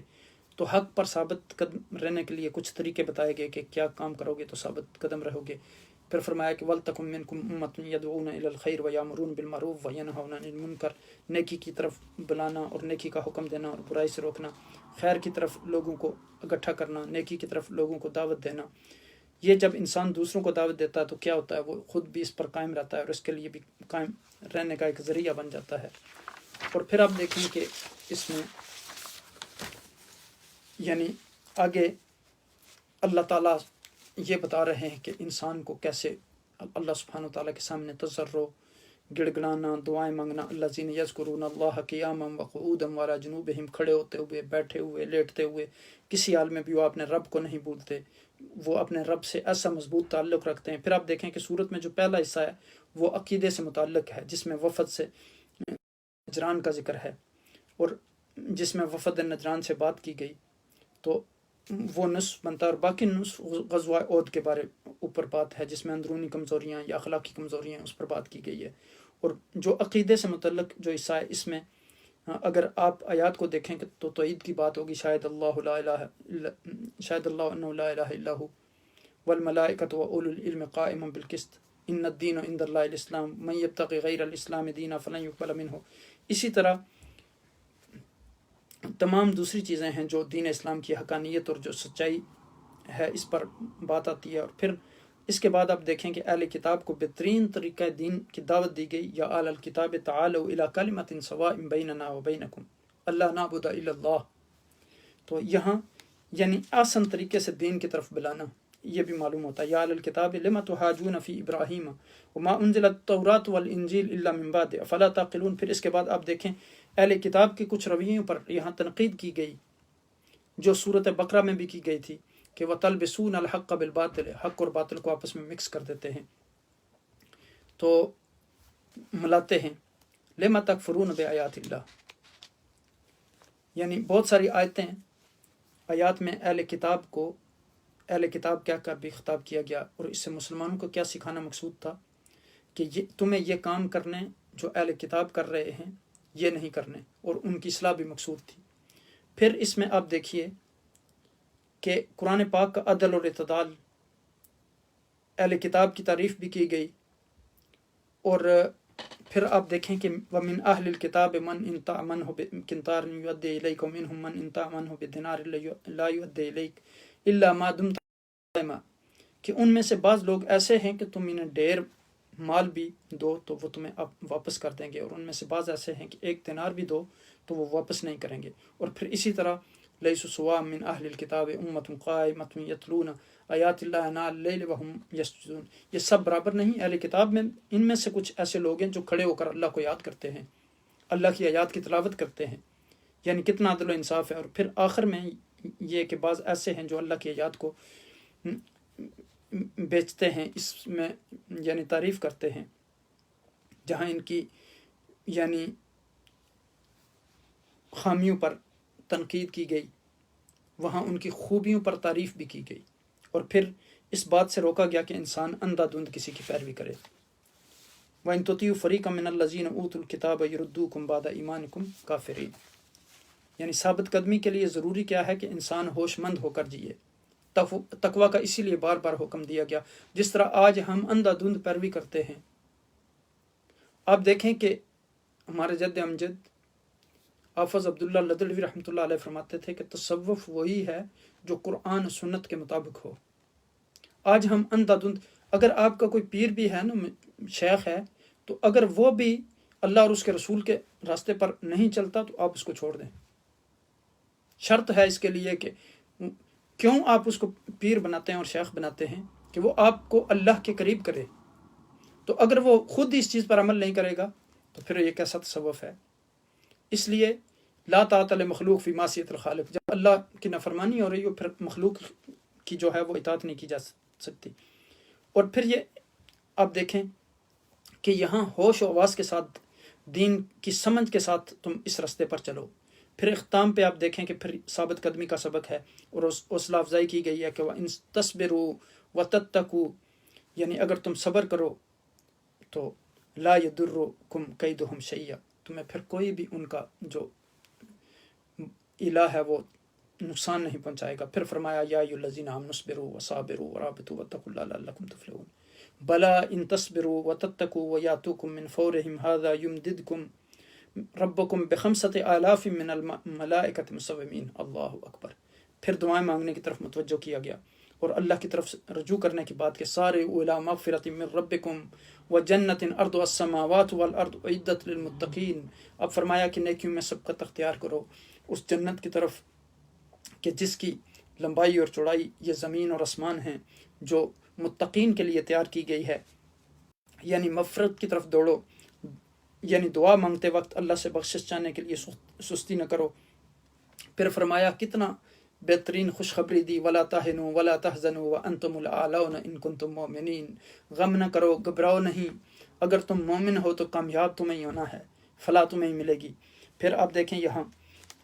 تو حق پر ثابت قدم رہنے کے لیے کچھ طریقے بتائے گئے کہ کیا کام کرو گے تو ثابت قدم رہو گے۔ پھر فرمایا کہ وَلْتَكُن مِّنكُمْ أُمَّةٌ يَدْعُونَ إِلَى الْخَيْرِ وَيَأْمُرُونَ بِالْمَعْرُوفِ وَيَنْهَوْنَ عَنِ الْمُنكَرِ، نیکی کی طرف بلانا اور نیکی کا حکم دینا اور برائی سے روکنا، خیر کی طرف لوگوں کو اکٹھا کرنا، نیکی کی طرف لوگوں کو دعوت دینا۔ یہ جب انسان دوسروں کو دعوت دیتا ہے تو کیا ہوتا ہے؟ وہ خود بھی اس پر قائم رہتا ہے اور اس کے لیے بھی قائم رہنے کا ایک ذریعہ بن جاتا ہے۔ اور پھر آپ دیکھیں کہ اس میں یعنی آگے اللہ تعالیٰ یہ بتا رہے ہیں کہ انسان کو کیسے اللہ سبحانہ وتعالیٰ کے سامنے تضرع، گڑ گڑانا، دعائیں مانگنا، الذین یذکرون اللہ قیاما وقعودا وعلی جنوبہم، کھڑے ہوتے ہوئے، بیٹھے ہوئے، لیٹتے ہوئے، کسی حال میں بھی وہ اپنے رب کو نہیں بھولتے، وہ اپنے رب سے ایسا مضبوط تعلق رکھتے ہیں۔ پھر آپ دیکھیں کہ سورت میں جو پہلا حصہ ہے وہ عقیدے سے متعلق ہے، جس میں وفد سے نجران کا ذکر ہے، اور جس میں وفد نجران سے بات کی گئی تو وہ نصف بنتا ہے، اور باقی نصف غزوہ احد کے بارے اوپر بات ہے، جس میں اندرونی کمزوریاں یا اخلاقی کمزوریاں اس پر بات کی گئی ہے۔ اور جو عقیدے سے متعلق جو حصہ ہے، اس میں اگر آپ آیات کو دیکھیں تو توحید کی بات ہوگی، شاہد اللہ انہ لا الہ الا ہو والملائکۃ واولو العلم قائما بالقسط ان الدین عند اللہ الاسلام من یبتغی غیر الاسلام دینا فلن یقبل منہ۔ اسی طرح تمام دوسری چیزیں ہیں جو دین اسلام کی حقانیت اور جو سچائی ہے اس پر بات آتی ہے۔ اور پھر اس کے بعد آپ دیکھیں کہ اہل کتاب کو بہترین طریقہ دین کی دعوت دی گئی، یا اہل الکتاب تعالوا الی کلمۃ سواء بیننا وبینکم الا نعبد الا اللہ۔ تو یہاں یعنی آسان طریقے سے دین کی طرف بلانا یہ بھی معلوم ہوتا ہے۔ یا اہل الکتاب لم تحاجون فی ابراہیم وما انزلت التوراۃ والانجیل الا من بعد افلا تعقلون۔ پھر اس کے بعد آپ دیکھیں اہل کتاب کے کچھ رویوں پر یہاں تنقید کی گئی، جو سورۃ بقرہ میں بھی کی گئی تھی کہ وَتَلْبِسُونَ الْحَقَّ بِالْبَاطِلِ، حق اور باطل کو آپس میں مکس کر دیتے ہیں، تو ملاتے ہیں۔ لِمَ تَكْفُرُونَ بِآيَاتِ اللَّهِ، یعنی بہت ساری آیات میں اہل کتاب کیا کر بھی خطاب کیا گیا، اور اس سے مسلمانوں کو کیا سکھانا مقصود تھا کہ تمہیں یہ کام کرنے جو اہل کتاب کر رہے ہیں یہ نہیں کرنے، اور ان کی اصلاح بھی مقصود تھی۔ پھر اس میں آپ دیکھیے کہ قرآن پاک کا عدل اور اعتدال، اہل کتاب کی تعریف بھی کی گئی، اور پھر آپ دیکھیں کہ وَمِنْ أَهْلِ الْكِتَابِ مَنْ إِنْ تَأْمَنْهُ بِقِنْطَارٍ يُؤَدِّي إِلَيْكَ وَمِنْهُمْ مَنْ إِنْ تَأْمَنْهُ بِدِنَارٍ لَا يُؤَدِّي إِلَيْكَ إِلَّا مَا دُمْتَ قَائِمًا، کہ ان میں سے بعض لوگ ایسے ہیں کہ تم انہیں ڈھیر مال بھی دو تو وہ تمہیں اب واپس کر دیں گے، اور ان میں سے بعض ایسے ہیں کہ ایک دینار بھی دو تو وہ واپس نہیں کریں گے۔ اور پھر اسی طرح لیسوا سواء من اہل الکتاب امۃ قائمۃ یتلون آیات اللہ آناء اللیل وہم یسجدون، یہ سب برابر نہیں۔ اہل کتاب میں ان میں سے کچھ ایسے لوگ ہیں جو کھڑے ہو کر اللہ کو یاد کرتے ہیں، اللہ کی آیات کی تلاوت کرتے ہیں، یعنی کتنا عدل و انصاف ہے۔ اور پھر آخر میں یہ کہ بعض ایسے ہیں جو اللہ کی آیات کو بیچتے ہیں، اس میں یعنی تعریف کرتے ہیں، جہاں ان کی یعنی خامیوں پر تنقید کی گئی وہاں ان کی خوبیوں پر تعریف بھی کی گئی، اور پھر اس بات سے روکا گیا کہ انسان اندھا دھند کسی کی پیروی کرے۔ وَإِن تُطِيعُوا فَرِيقًا مِّنَ الَّذِينَ أُوتُوا الْكِتَابَ يَرُدُّوكُمْ بَعْدَ إِيمَانِكُمْ كَافِرِينَ، یعنی ثابت قدمی کے لیے ضروری کیا ہے کہ انسان ہوش مند ہو کر جیے۔ تقویٰ کا اسی لیے بار بار حکم دیا گیا، جس طرح آج ہم اندھا دھند پیروی کرتے ہیں۔ آپ دیکھیں کہ ہمارے جد امجد حافظ عبداللہ لدھڑوی رحمۃ اللہ علیہ فرماتے تھے کہ تصوف وہی ہے جو قرآن سنت کے مطابق ہو۔ آج ہم اندھا دھند، اگر آپ کا کوئی پیر بھی ہے نا، شیخ ہے، تو اگر وہ بھی اللہ اور اس کے رسول کے راستے پر نہیں چلتا تو آپ اس کو چھوڑ دیں۔ شرط ہے اس کے لیے کہ کیوں آپ اس کو پیر بناتے ہیں اور شیخ بناتے ہیں؟ کہ وہ آپ کو اللہ کے قریب کرے۔ تو اگر وہ خود اس چیز پر عمل نہیں کرے گا تو پھر یہ کیسا تصوف ہے؟ اس لیے لا طاعت لمخلوق فی معصیت الخالق، جب اللہ کی نافرمانی ہو رہی ہو پھر مخلوق کی جو ہے وہ اطاعت نہیں کی جا سکتی۔ اور پھر یہ آپ دیکھیں کہ یہاں ہوش و حواس کے ساتھ، دین کی سمجھ کے ساتھ تم اس راستے پر چلو۔ پھر اختتام پہ آپ دیکھیں کہ پھر ثابت قدمی کا سبق ہے اور حوصلہ افزائی کی گئی ہے کہ وَإِن تَصْبِرُوا وَتَتَّقُوا، یعنی اگر تم صبر کرو تو لا يَضُرُّكُمْ كَيْدُهُمْ شَيْئًا، تمہیں پھر کوئی بھی ان کا جو الہ ہے وہ نقصان نہیں پہنچائے گا۔ پھر فرمایا یا ایھا الذین آمنوا اصبروا وصابروا ورابطوا واتقوا اللہ لعلکم تفلحون، بلا ان تصبروا وتتقوا ویاتوکم من فورہم ھذا یمددکم ربکم بخمسۃ آلاف من الملائکۃ مسومین۔ اللہ اکبر۔ پھر دعائیں مانگنے کی طرف متوجہ کیا گیا اور اللہ کی طرف رجوع کرنے کی بات کہ سارعوا الی مغفرۃ من ربکم وجنۃ ارضها السماوات والارض اعدت للمتقین۔ اب فرمایا کہ نیکیوں میں سبقت اختیار کرو اس جنت کی طرف کہ جس کی لمبائی اور چوڑائی یہ زمین اور آسمان ہیں، جو متقین کے لیے تیار کی گئی ہے۔ یعنی مغفرت کی طرف دوڑو، یعنی دعا مانگتے وقت اللہ سے بخشش چاہنے کے لیے سستی نہ کرو۔ پھر فرمایا کتنا بہترین خوشخبری دی، ولا تہنوا ولا تحزنوا وانتم الاعلون ان کنتم مؤمنین، غم نہ کرو، گھبراؤ نہیں، اگر تم مومن ہو تو کامیاب تمہیں ہی ہونا ہے، فلاح تمہیں ہی ملے گی۔ پھر آپ دیکھیں یہاں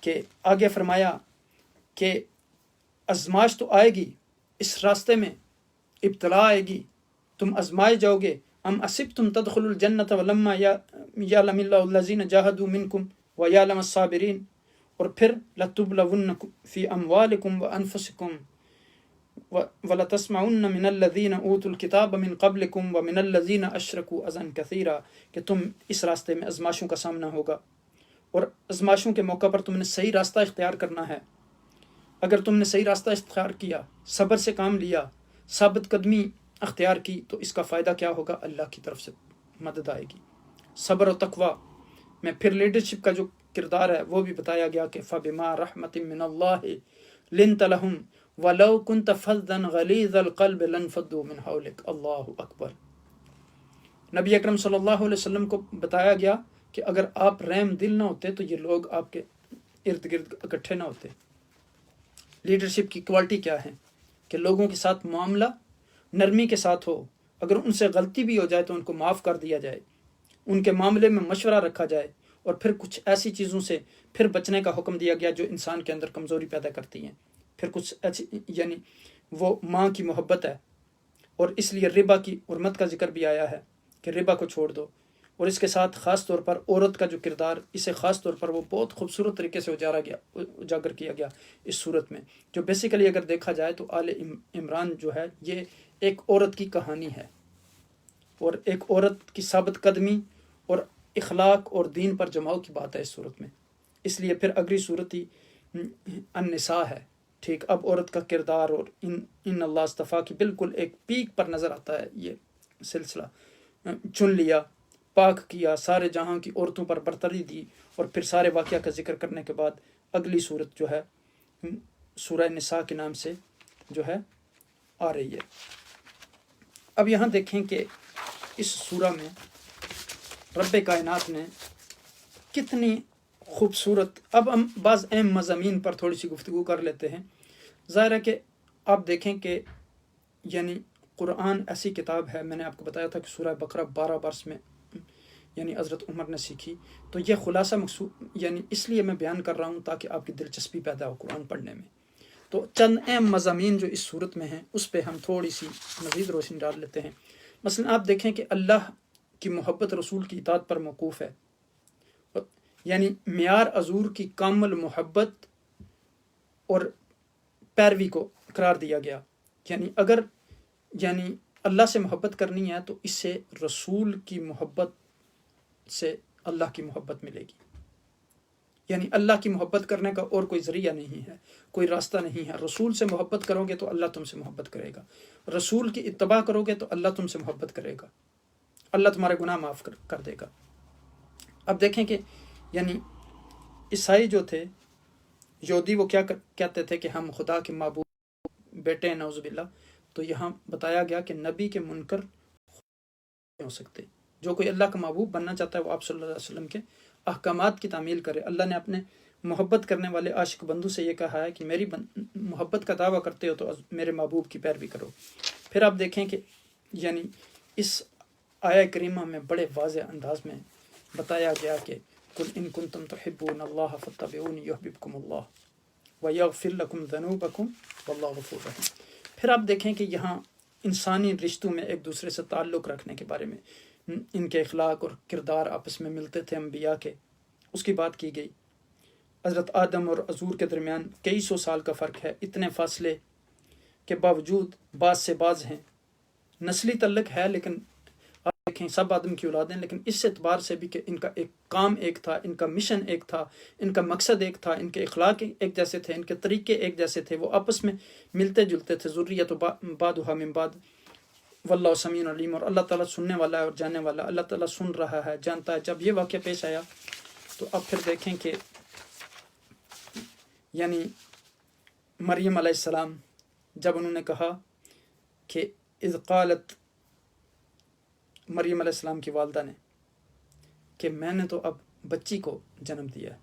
کہ آگے فرمایا کہ آزمائش تو آئے گی، اس راستے میں ابتلا آئے گی، تم آزمائے جاؤ گے۔ ام حسبتم تدخلوا الجنۃ ولما یعلم اللہ الذین جاہدوا منکم ویعلم الصابرین، اور پھر لتبلون فی اموالکم وانفسکم وَلَتَسْمَعُنَّ مِنَ الَّذِينَ أُوتُوا الْكِتَابَ مِنْ قَبْلِكُمْ وَمِنَ الَّذِينَ أَشْرَكُوا أَذًى كَثِيرًا، کہ تم اس راستے میں آزمائشوں کا سامنا ہوگا اور آزمائشوں کے موقع پر تم نے صحیح راستہ اختیار کرنا ہے۔ اگر تم نے صحیح راستہ اختیار کیا، صبر سے کام لیا، ثابت قدمی اختیار کی، تو اس کا فائدہ کیا ہوگا؟ اللہ کی طرف سے مدد آئے گی۔ صبر و تقوی میں پھر لیڈرشپ کا جو کردار ہے وہ بھی بتایا گیا کہ فَبِمَا رَحْمَةٍ مِّنَ اللَّهِ لِنْتَ لَهُمْ وَلَوْ كُنْتَ فَظًّا غَلِيظَ الْقَلْبِ لَانفَضُّوا مِنْ حَوْلِكَ۔ اللہ اکبر۔ نبی اکرم صلی اللہ علیہ وسلم کو بتایا گیا کہ اگر آپ رحم دل نہ ہوتے تو یہ لوگ آپ کے ارد گرد اکٹھے نہ ہوتے۔ لیڈرشپ کی کوالٹی کیا ہے؟ کہ لوگوں کے ساتھ معاملہ نرمی کے ساتھ ہو، اگر ان سے غلطی بھی ہو جائے تو ان کو معاف کر دیا جائے، ان کے معاملے میں مشورہ رکھا جائے، اور پھر کچھ ایسی چیزوں سے پھر بچنے کا حکم دیا گیا جو انسان کے اندر کمزوری پیدا کرتی ہیں۔ پھر کچھ ایسی یعنی وہ ماں کی محبت ہے، اور اس لیے ربا کی حرمت کا ذکر بھی آیا ہے کہ ربا کو چھوڑ دو، اور اس کے ساتھ خاص طور پر عورت کا جو کردار، اسے خاص طور پر وہ بہت خوبصورت طریقے سے اجاگر کیا گیا اس صورت میں، جو بیسیکلی اگر دیکھا جائے تو آل عمران جو ہے یہ ایک عورت کی کہانی ہے، اور ایک عورت کی ثابت قدمی اور اخلاق اور دین پر جماؤ کی بات ہے اس صورت میں۔ اس لیے پھر اگلی صورت ہی النساء ہے۔ ٹھیک، اب عورت کا کردار اور ان اللہ اصطفیٰ کی بالکل ایک پیک پر نظر آتا ہے یہ سلسلہ۔ چن لیا، پاک کیا، سارے جہاں کی عورتوں پر برتری دی، اور پھر سارے واقعہ کا ذکر کرنے کے بعد اگلی صورت جو ہے سورہ نساء کے نام سے جو ہے آ رہی ہے۔ اب یہاں دیکھیں کہ اس سورہ میں رب کائنات نے کتنی خوبصورت، اب ہم بعض اہم مضامین پر تھوڑی سی گفتگو کر لیتے ہیں۔ ظاہر ہے کہ آپ دیکھیں کہ یعنی قرآن ایسی کتاب ہے، میں نے آپ کو بتایا تھا کہ سورہ بقرہ 12 برس میں یعنی حضرت عمر نے سیکھی، تو یہ خلاصہ مقصود یعنی اس لیے میں بیان کر رہا ہوں تاکہ آپ کی دلچسپی پیدا ہو قرآن پڑھنے میں۔ تو چند اہم مضامین جو اس صورت میں ہیں اس پہ ہم تھوڑی سی مزید روشنی ڈال لیتے ہیں۔ مثلا آپ دیکھیں کہ اللہ کی محبت رسول کی اطاعت پر موقوف ہے، یعنی معیار حضور کی کامل محبت اور پیروی کو قرار دیا گیا۔ یعنی اگر اللہ سے محبت کرنی ہے تو اس سے رسول کی محبت سے اللہ کی محبت ملے گی۔ یعنی اللہ کی محبت کرنے کا اور کوئی ذریعہ نہیں ہے، کوئی راستہ نہیں ہے۔ رسول سے محبت کرو گے تو اللہ تم سے محبت کرے گا، رسول کی اتباع کرو گے تو اللہ تم سے محبت کرے گا، اللہ تمہارے گناہ معاف کر دے گا۔ اب دیکھیں کہ یعنی عیسائی جو تھے، یہودی، وہ کیا کہتے تھے کہ ہم خدا کے معبود بیٹے ہیں، نعوذ باللہ. تو یہاں بتایا گیا کہ نبی کے منکر نہیں ہو سکتے. جو کوئی اللہ کا محبوب بننا چاہتا ہے وہ آپ صلی اللہ علیہ وسلم کے احکامات کی تعمیل کرے. اللہ نے اپنے محبت کرنے والے عاشق بندو سے یہ کہا ہے کہ میری محبت کا دعویٰ کرتے ہو تو میرے محبوب کی پیروی کرو. پھر آپ دیکھیں کہ یعنی اس آیہ کریمہ میں بڑے واضح انداز میں بتایا گیا کہ قل ان کنتم تحبون اللہ فاتبعونی یحببکم اللہ ویغفر لکم ذنوبکم واللہ غفور رحیم. پھر آپ دیکھیں کہ یہاں انسانی رشتوں میں ایک دوسرے سے تعلق رکھنے کے بارے میں، ان کے اخلاق اور کردار آپس میں ملتے تھے انبیاء کے، اس کی بات کی گئی. حضرت آدم اور حضور کے درمیان کئی سو سال کا فرق ہے. اتنے فاصلے کے باوجود بعض سے بعض ہیں، نسلی تعلق ہے، لیکن آپ دیکھیں سب آدم کی اولاد ہیں، لیکن اس اعتبار سے بھی کہ ان کا ایک کام ایک تھا، ان کا مشن ایک تھا، ان کا مقصد ایک تھا، ان کے اخلاق ایک جیسے تھے، ان کے طریقے ایک جیسے تھے، وہ آپس میں ملتے جلتے تھے. ذریت بعضھا من بعض واللہ سمیع علیم. اور اللہ تعالیٰ سننے والا ہے اور جاننے والا. اللہ تعالیٰ سن رہا ہے، جانتا ہے. جب یہ واقعہ پیش آیا تو اب پھر دیکھیں کہ یعنی مریم علیہ السلام جب انہوں نے کہا کہ اذ قالت، مریم علیہ السلام کی والدہ نے، کہ میں نے تو اب بچی کو جنم دیا ہے.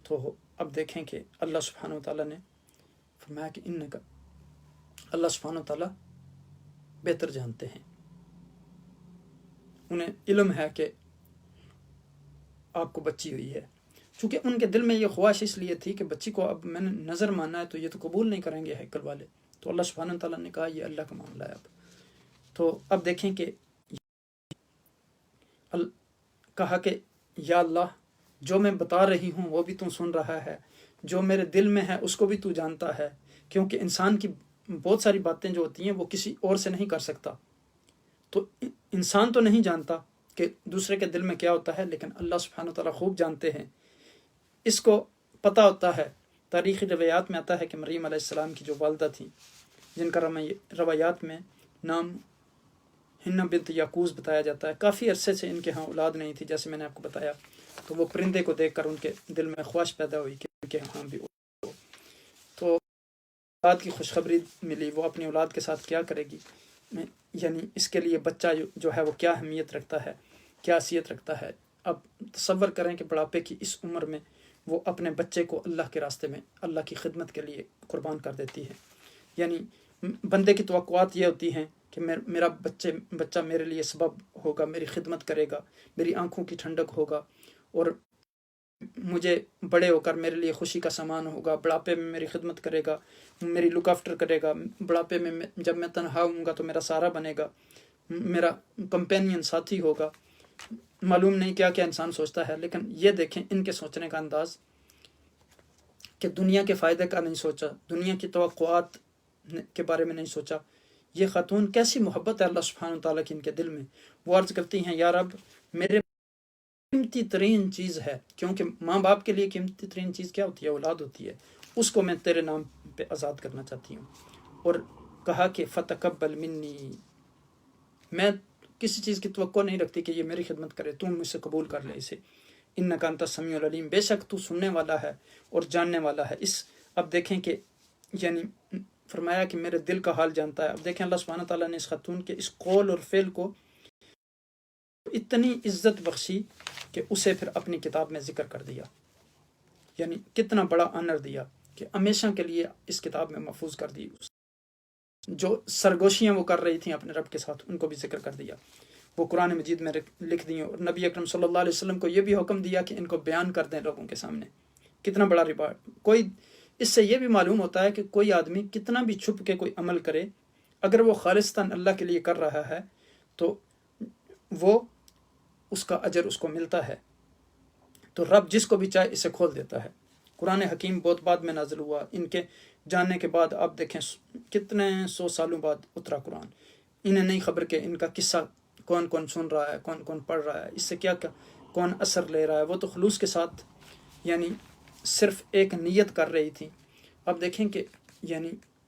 تو اب دیکھیں کہ اللہ سبحانہ و تعالیٰ نے فرمایا کہ انکا، اللہ سبحانہ و تعالیٰ بہتر جانتے ہیں، انہیں علم ہے کہ آپ کو بچی ہوئی ہے. چونکہ ان کے دل میں یہ خواہش اس لیے تھی کہ بچی کو اب میں نے نظر مانا ہے تو یہ تو قبول نہیں کریں گے ہیکل والے. تو اللہ سبحانہ و تعالیٰ نے کہا یہ اللہ کا معاملہ ہے. تو اب دیکھیں کہ کہا کہ یا اللہ، جو میں بتا رہی ہوں وہ بھی تو سن رہا ہے، جو میرے دل میں ہے اس کو بھی تو جانتا ہے. کیونکہ انسان کی بہت ساری باتیں جو ہوتی ہیں وہ کسی اور سے نہیں کر سکتا. تو انسان تو نہیں جانتا کہ دوسرے کے دل میں کیا ہوتا ہے، لیکن اللہ سبحانہ و تعالیٰ خوب جانتے ہیں. اس کو پتہ ہوتا ہے. تاریخی روایات میں آتا ہے کہ مریم علیہ السلام کی جو والدہ تھیں، جن کا روایات میں نام ہنہ بنت یعقوز بتایا جاتا ہے، کافی عرصے سے ان کے ہاں اولاد نہیں تھی جیسے میں نے آپ کو بتایا. تو وہ پرندے کو دیکھ کر ان کے دل میں خواہش پیدا ہوئی کہ ان کے ہاں بھی ہو. تو اولاد کی خوشخبری ملی، وہ اپنی اولاد کے ساتھ کیا کرے گی، یعنی اس کے لیے بچہ جو ہے وہ کیا اہمیت رکھتا ہے، کیا حیثیت رکھتا ہے. اب تصور کریں کہ بڑھاپے کی اس عمر میں وہ اپنے بچے کو اللہ کے راستے میں، اللہ کی خدمت کے لیے قربان کر دیتی ہے. یعنی بندے کی توقعات یہ ہوتی ہیں کہ میرا بچہ میرے لیے سبب ہوگا، میری خدمت کرے گا، میری آنکھوں کی ٹھنڈک ہوگا، اور مجھے بڑے ہو کر میرے لیے خوشی کا سامان ہوگا، بڑھاپے میں میری خدمت کرے گا، میری لک آفٹر کرے گا، بڑھاپے میں جب میں تنہا ہوں گا تو میرا سہارا بنے گا، میرا کمپینین ساتھی ہوگا. معلوم نہیں کیا کیا انسان سوچتا ہے. لیکن یہ دیکھیں ان کے سوچنے کا انداز کہ دنیا کے فائدے کا نہیں سوچا، دنیا کی توقعات کے بارے میں نہیں سوچا. یہ خاتون کیسی محبت ہے اللہ سبحانہ و تعالیٰ کی ان کے دل میں. وہ عرض کرتی ہیں یا رب، میرے قیمتی ترین چیز ہے، کیونکہ ماں باپ کے لیے قیمتی ترین چیز کیا ہوتی ہے؟ اولاد ہوتی ہے. اس کو میں تیرے نام پہ آزاد کرنا چاہتی ہوں. اور کہا کہ فتقبل منی، میں کسی چیز کی توقع نہیں رکھتی کہ یہ میری خدمت کرے، تم مجھ سے قبول کر لے اسے. انک انت السمیع العلیم، بے شک تو سننے والا ہے اور جاننے والا ہے. اب دیکھیں کہ یعنی فرمایا کہ میرے دل کا حال جانتا ہے. اب دیکھیں اللہ سبحانہ تعالیٰ نے اس خاتون کے اس قول اور فعل کو اتنی عزت بخشی کہ اسے پھر اپنی کتاب میں ذکر کر دیا. یعنی کتنا بڑا آنر دیا کہ ہمیشہ کے لیے اس کتاب میں محفوظ کر دی. جو سرگوشیاں وہ کر رہی تھیں اپنے رب کے ساتھ، ان کو بھی ذکر کر دیا، وہ قرآن مجید میں لکھ دی. اور نبی اکرم صلی اللہ علیہ وسلم کو یہ بھی حکم دیا کہ ان کو بیان کر دیں لوگوں کے سامنے. کتنا بڑا ریوارڈ. کوئی اس سے یہ بھی معلوم ہوتا ہے کہ کوئی آدمی کتنا بھی چھپ کے کوئی عمل کرے، اگر وہ خالصتاً اللہ کے لیے کر رہا ہے تو وہ اس کا اجر اس کو ملتا ہے. تو رب جس کو بھی چاہے اسے کھول دیتا ہے. قرآن حکیم بہت بعد میں نازل ہوا. ان کے جاننے کے بعد آپ دیکھیں کتنے 100 سالوں بعد اترا قرآن. انہیں نہیں خبر کہ ان کا قصہ کون کون سن رہا ہے، کون کون پڑھ رہا ہے، اس سے کیا کون اثر لے رہا ہے. وہ تو خلوص کے ساتھ یعنی صرف ایک نیت کر رہی تھی. اب دیکھیں کہ یعنی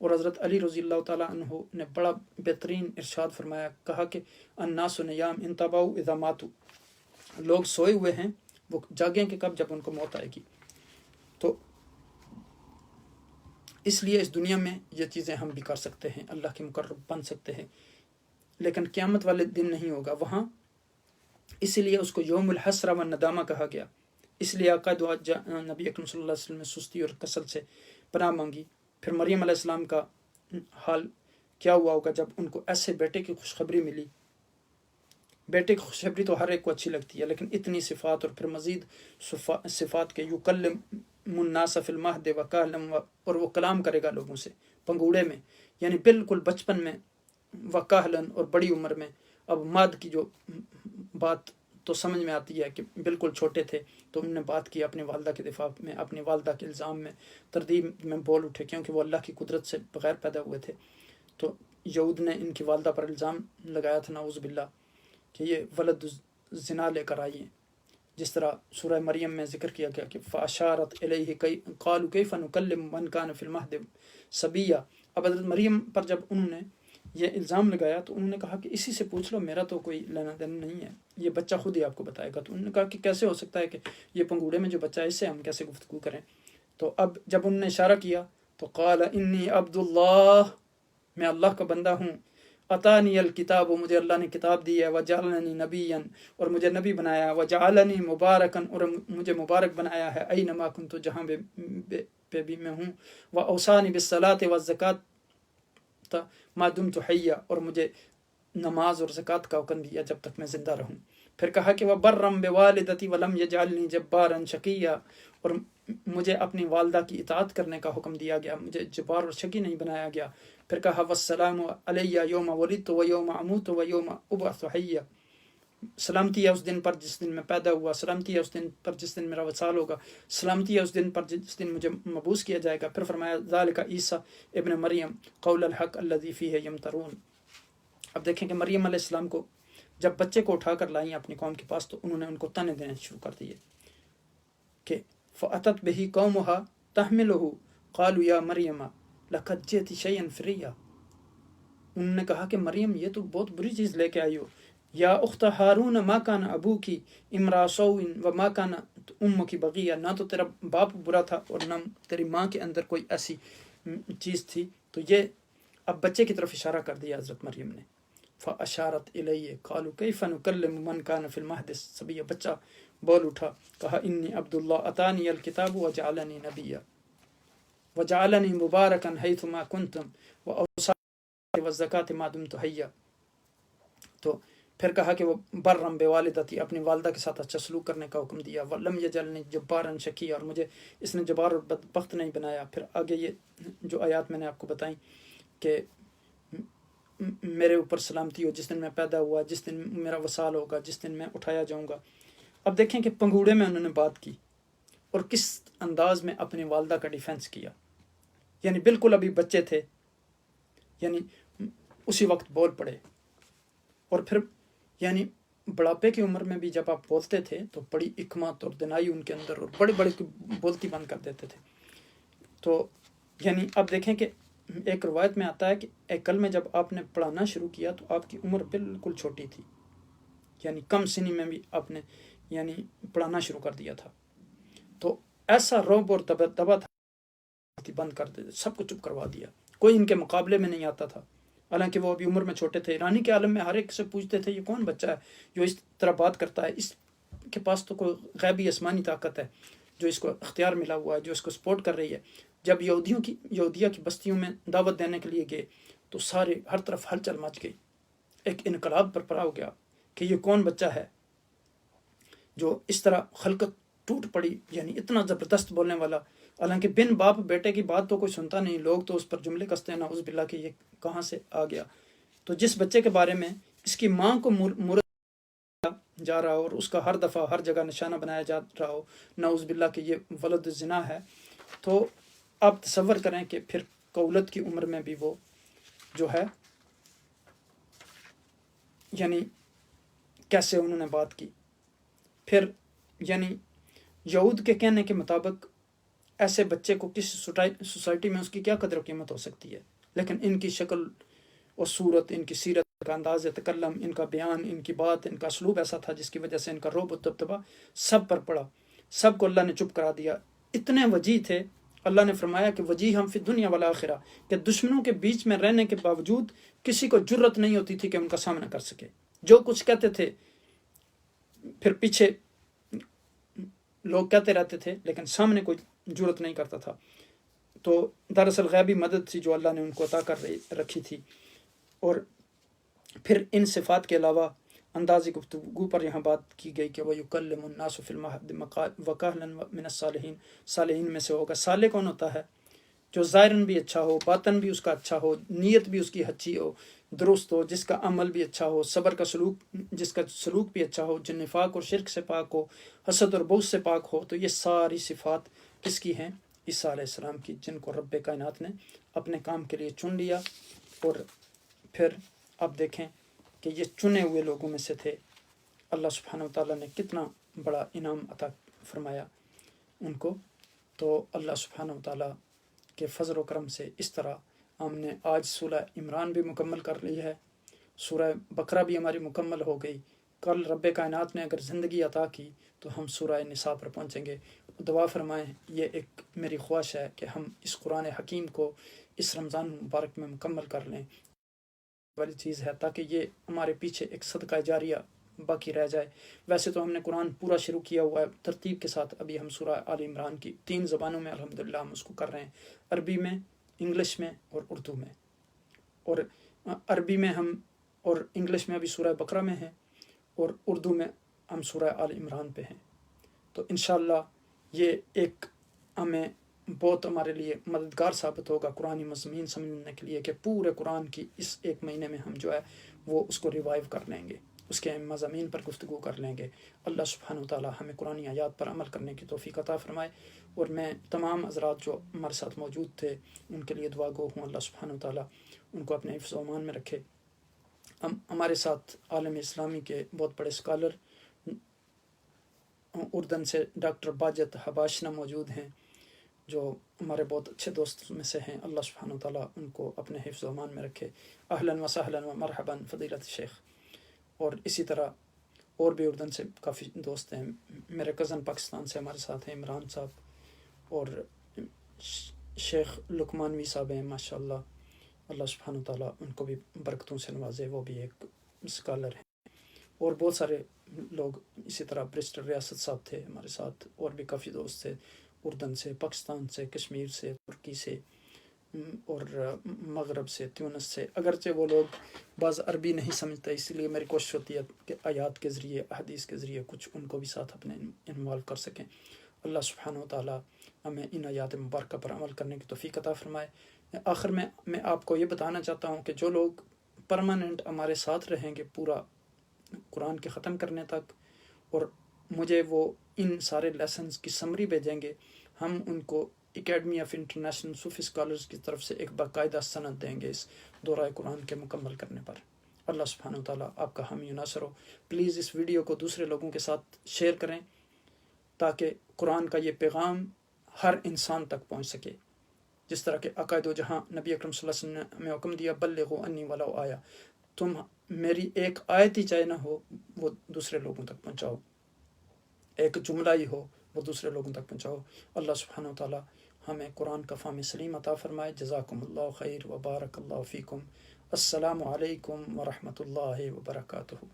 اور حضرت علی رضی اللہ تعالیٰ عنہ نے بڑا بہترین ارشاد فرمایا، کہا کہ الناس نیام انتبہوا اذا ماتوا، لوگ سوئے ہوئے ہیں، وہ جاگیں کہ کب، جب ان کو موت آئے گی۔ تو اس لیے اس دنیا میں یہ چیزیں ہم بھی کر سکتے ہیں، اللہ کے مقرب بن سکتے ہیں، لیکن قیامت والے دن نہیں ہوگا وہاں، اسی لیے اس کو یوم الحسرہ و ندامہ کہا گیا۔ اس لیے آقا دعا نبی اکرم صلی اللہ علیہ وسلم نے سستی اور کسل سے پناہ مانگی۔ پھر مریم علیہ السلام کا حال کیا ہوا ہوگا جب ان کو ایسے بیٹے کی خوشخبری ملی۔ بیٹے کی خوشخبری تو ہر ایک کو اچھی لگتی ہے، لیکن اتنی صفات اور پھر مزید صفات کے یکلم الناس فی المہد وکہلا، اور وہ کلام کرے گا لوگوں سے پنگوڑے میں، یعنی بالکل بچپن میں، وکہلن اور بڑی عمر میں۔ اب ماد کی جو بات تو سمجھ میں آتی ہے کہ بالکل چھوٹے تھے تو انہوں نے بات کی اپنی والدہ کے دفاع میں، اپنی والدہ کے الزام میں، تردید میں بول اٹھے، کیونکہ وہ اللہ کی قدرت سے بغیر پیدا ہوئے تھے۔ تو یہود نے ان کی والدہ پر الزام لگایا تھا نعوذ باللہ کہ یہ ولد زنا لے کر آئی ہیں، جس طرح سورہ مریم میں ذکر کیا گیا کہ فَأَشَارَتْ إِلَيْهِ قَالُوا كَيْفَ نُكَلِّمُ مَنْ كَانَ فِي الْمَهْدِ صَبِيًّا۔ اب حضرت مریم پر جب انہوں نے یہ الزام لگایا تو انہوں نے کہا کہ اسی سے پوچھ لو، میرا تو کوئی لینا دینا نہیں ہے، یہ بچہ خود ہی آپ کو بتائے گا۔ تو انہوں نے کہا کہ کیسے ہو سکتا ہے کہ یہ پنگوڑے میں جو بچہ ہے اس سے ہم کیسے گفتگو کریں؟ تو اب جب انہوں نے اشارہ کیا تو قال انی عبد اللہ، میں اللہ کا بندہ ہوں، اتانی الکتاب، مجھے اللہ نے کتاب دی ہے، وجعلنی نبیا، اور مجھے نبی بنایا، وجعلنی مبارکا، اور مجھے مبارک بنایا ہے، اینما کنت، جہاں پہ بھی میں ہوں، واوصانی بالصلاۃ والزکاۃ ما دمت حیا، اور مجھے نماز اور زکوٰۃ کا حکم دیا جب تک میں زندہ رہوں۔ پھر کہا کہ وبرم بوالدتی ولم یجعلنی جبارا شقیا، اور مجھے اپنی والدہ کی اطاعت کرنے کا حکم دیا گیا، مجھے جبار اور شقی نہیں بنایا گیا۔ پھر کہا والسلام علی یوم ولدت و یوم اموت و یوم ابعث حیا، سلامتی ہے اس دن پر جس دن میں پیدا ہوا، سلامتی ہے اس دن پر جس دن میرا وصال ہوگا، سلامتی ہے اس دن پر جس دن مجھے مبعوث کیا جائے گا۔ پھر فرمایا ذالک عیسیٰ ابن مریم قول الحق الذی فیہ یمترون۔ اب دیکھیں کہ مریم علیہ السلام کو جب بچے کو اٹھا کر لائیں اپنی قوم کے پاس تو انہوں نے ان کو تانے دینے شروع کر دیے کہ فأتت بہ قومہا تحملہ قالوا یا مریم لقد جئت شیئا فریا، انہوں نے کہا کہ مریم یہ تو بہت بری چیز لے کے آئی ہو، یا اخت ہارون ما کان ابوکی امرا سوء وما کانت امکی بغیہ، نہ تو تیرا باپ برا تھا اور نہ تیری ماں کے اندر کوئی ایسی چیز تھی۔ تو یہ اب بچے کی طرف اشارہ کر دیا حضرت مریم نے، فاشارت الیہ قالوا کیف نکلم من کان فی المہد صبیا، بچہ بول اٹھا، کہا انی عبد اللہ اتانی الکتاب وجعلنی نبیا وجعلنی مبارکا حیثما کنتم واوصانی والزکاۃ ما دمت حیا۔ تو پھر کہا کہ وہ برم بوالدتی، اپنی والدہ کے ساتھ اچھا سلوک کرنے کا حکم دیا، ولم یجعلنی جبارا شقیا، اور مجھے اس نے جبار اور بدبخت نہیں بنایا۔ پھر آگے یہ جو آیات میں نے آپ کو بتائیں کہ میرے اوپر سلامتی ہو جس دن میں پیدا ہوا، جس دن میرا وصال ہوگا، جس دن میں اٹھایا جاؤں گا۔ اب دیکھیں کہ پنگوڑے میں انہوں نے بات کی اور کس انداز میں اپنی والدہ کا ڈیفینس کیا، یعنی بالکل ابھی بچے تھے، یعنی اسی وقت بول پڑے۔ اور پھر یعنی بڑھاپے کی عمر میں بھی جب آپ بولتے تھے تو بڑی حکمت اور دنائی ان کے اندر، اور بڑے بڑے بولتی بند کر دیتے تھے۔ تو یعنی اب دیکھیں کہ ایک روایت میں آتا ہے کہ ایکل میں جب آپ نے پڑھانا شروع کیا تو آپ کی عمر بالکل چھوٹی تھی، یعنی کم سنی میں بھی آپ نے یعنی پڑھانا شروع کر دیا تھا۔ تو ایسا روب اور دبا تھا، بند کر دے، سب کو چپ کروا دیا، کوئی ان کے مقابلے میں نہیں آتا تھا، حالانکہ وہ ابھی عمر میں چھوٹے تھے۔ رانی کے عالم میں ہر ایک سے پوچھتے تھے یہ کون بچہ ہے جو اس طرح بات کرتا ہے، اس کے پاس تو کوئی غیبی آسمانی طاقت ہے جو اس کو اختیار ملا ہوا ہے، جو اس کو سپورٹ کر رہی ہے۔ جب یہودیہ کی بستیوں میں دعوت دینے کے لیے گئے تو سارے ہر طرف ہلچل مچ گئی، ایک انقلاب برپا ہو گیا کہ یہ کون بچہ ہے جو اس طرح خلقت ٹوٹ پڑی، یعنی اتنا زبردست بولنے والا، حالانکہ بن باپ بیٹے کی بات تو کوئی سنتا نہیں، لوگ تو اس پر جملے کستے ہیں نعوذ باللہ کہ یہ کہاں سے آ گیا۔ تو جس بچے کے بارے میں اس کی ماں کو مورد جا رہا ہو اور اس کا ہر دفعہ ہر جگہ نشانہ بنایا جا رہا ہو نعوذ باللہ کہ یہ ولد زنا ہے، تو آپ تصور کریں کہ پھر قولت کی عمر میں بھی وہ جو ہے یعنی کیسے انہوں نے بات کی۔ پھر یعنی یہود کے کہنے کے مطابق ایسے بچے کو کسی سوسائٹی میں اس کی کیا قدر و قیمت ہو سکتی ہے، لیکن ان کی شکل اور صورت، ان کی سیرت کا انداز تکلم، ان کا بیان، ان کی بات، ان کا اسلوب ایسا تھا جس کی وجہ سے ان کا رعب و دبدبہ سب پر پڑا، سب کو اللہ نے چپ کرا دیا. اتنے وجیح تھے، اللہ نے فرمایا کہ وجیح ہم فی دنیا والآخرہ، کہ دشمنوں کے بیچ میں رہنے کے باوجود کسی کو جرت نہیں ہوتی تھی کہ ان کا سامنا کر سکے. جو کچھ کہتے تھے پھر پیچھے لوگ کہتے رہتے تھے، لیکن سامنے کوئی جرت نہیں کرتا تھا. تو دراصل غیبی مدد تھی جو اللہ نے ان کو عطا کر رکھی تھی. اور پھر ان صفات کے علاوہ انداز گفتگو پر یہاں بات کی گئی کہ وَيُكَلِّمُ النَّاسُ فِي الْمَهْدِ وَكَهْلًا مِنَ الصَّالِحِينَ. صالحین میں سے ہوگا. صالح کون ہوتا ہے؟ جو ظاہراً بھی اچھا ہو، باطن بھی اس کا اچھا ہو، نیت بھی اس کی اچھی ہو، درست ہو، جس کا عمل بھی اچھا ہو، صبر کا سلوک، جس کا سلوک بھی اچھا ہو، جو نفاق اور شرک سے پاک ہو، حسد اور بغض سے پاک ہو. تو یہ ساری صفات کس کی ہیں؟ عیسیٰ علیہ السلام کی، جن کو رب کائنات نے اپنے کام کے لیے چن لیا. اور پھر اب دیکھیں کہ یہ چنے ہوئے لوگوں میں سے تھے. اللہ سبحانہ و تعالیٰ نے کتنا بڑا انعام عطا فرمایا ان کو. تو اللہ سبحانہ و تعالیٰ کے فضل و کرم سے اس طرح ہم نے آج سورہ عمران بھی مکمل کر لی ہے، سورہ بقرہ بھی ہماری مکمل ہو گئی. کل رب کائنات نے اگر زندگی عطا کی تو ہم سورہ نساء پر پہنچیں گے. دعا فرمائیں، یہ ایک میری خواہش ہے کہ ہم اس قرآن حکیم کو اس رمضان مبارک میں مکمل کر لیں والی چیز ہے، تاکہ یہ ہمارے پیچھے ایک صدقہ جاریہ باقی رہ جائے. ویسے تو ہم نے قرآن پورا شروع کیا ہوا ہے ترتیب کے ساتھ. ابھی ہم سورہ آل عمران کی 3 زبانوں میں الحمدللہ ہم اس کو کر رہے ہیں، عربی میں، انگلش میں اور اردو میں. اور عربی میں ہم اور انگلش میں ابھی سورہ بقرہ میں ہیں، اور اردو میں ہم سورہ آل عمران پہ ہیں. تو انشاءاللہ یہ ایک ہمیں بہت ہمارے لیے مددگار ثابت ہوگا قرآنی مضامین سمجھنے کے لیے، کہ پورے قرآن کی اس ایک مہینے میں ہم جو ہے وہ اس کو ریوائیو کر لیں گے، اس کے مضامین پر گفتگو کر لیں گے. اللہ سبحانہ وتعالی ہمیں قرآنی آیات پر عمل کرنے کی توفیق عطا فرمائے. اور میں تمام حضرات جو ہمارے ساتھ موجود تھے ان کے لیے دعا گو ہوں، اللہ سبحانہ وتعالی ان کو اپنے حفظ و امان میں رکھے. ہمارے ساتھ عالم اسلامی کے بہت بڑے اسکالر اردن سے ڈاکٹر باجت حباشنہ موجود ہیں، جو ہمارے بہت اچھے دوست میں سے ہیں. اللہ سبحانہ وتعالی ان کو اپنے حفظ و امان میں رکھے. اہلاً و سہلاً و مرحباً فضیلت شیخ. اور اسی طرح اور بھی اردن سے کافی دوست ہیں. میرے کزن پاکستان سے ہمارے ساتھ ہیں، عمران صاحب، اور شیخ لکمانوی صاحب ہیں ماشاءاللہ. اللہ سبحانہ وتعالی ان کو بھی برکتوں سے نوازے، وہ بھی ایک اسکالر ہیں. اور بہت سارے لوگ اسی طرح برسٹر ریاست صاحب تھے ہمارے ساتھ، اور بھی کافی دوست تھے اردن سے، پاکستان سے، کشمیر سے، ترکی سے، اور مغرب سے، تیونس سے. اگرچہ وہ لوگ بعض عربی نہیں سمجھتے، اس لیے میری کوشش ہوتی ہے کہ آیات کے ذریعے، احادیث کے ذریعے کچھ ان کو بھی ساتھ اپنے انوالو کر سکیں. اللہ سبحانہ وتعالی ہمیں ان آیات مبارکہ پر عمل کرنے کی توفیق عطا فرمائے. آخر میں آپ کو یہ بتانا چاہتا ہوں کہ جو لوگ پرماننٹ ہمارے ساتھ رہیں گے پورا قرآن کے ختم کرنے تک، اور مجھے وہ ان سارے لیسنز کی سمری بھیجیں گے، ہم ان کو academy of international Sufi scholars کی طرف سے ایک باقاعدہ سند دیں گے اس دورہ قرآن کے مکمل کرنے پر. اللہ سبحانہ وتعالیٰ آپ کا حامی و ناصر ہو. پلیز اس ویڈیو کو دوسرے لوگوں کے ساتھ شیئر کریں تاکہ قرآن کا یہ پیغام ہر انسان تک پہنچ سکے. جس طرح کہ عقائد و جہاں نبی اکرم صلی اللہ علیہ وسلم نے ہمیں حکم دیا، بلغوا انی ولو آیا، تم میری ایک آیت ہی چاہے نہ ہو وہ دوسرے لوگوں تک پہنچاؤ، ایک جملہ ہی ہو وہ دوسرے لوگوں تک پہنچاؤ. اللہ سبحانہ وتعالی ہمیں قرآن کا فہم سلیم عطا فرمائے. جزاکم اللہ خیر و بارک اللہ فیکم. السلام علیکم ورحمۃ اللہ وبرکاتہ.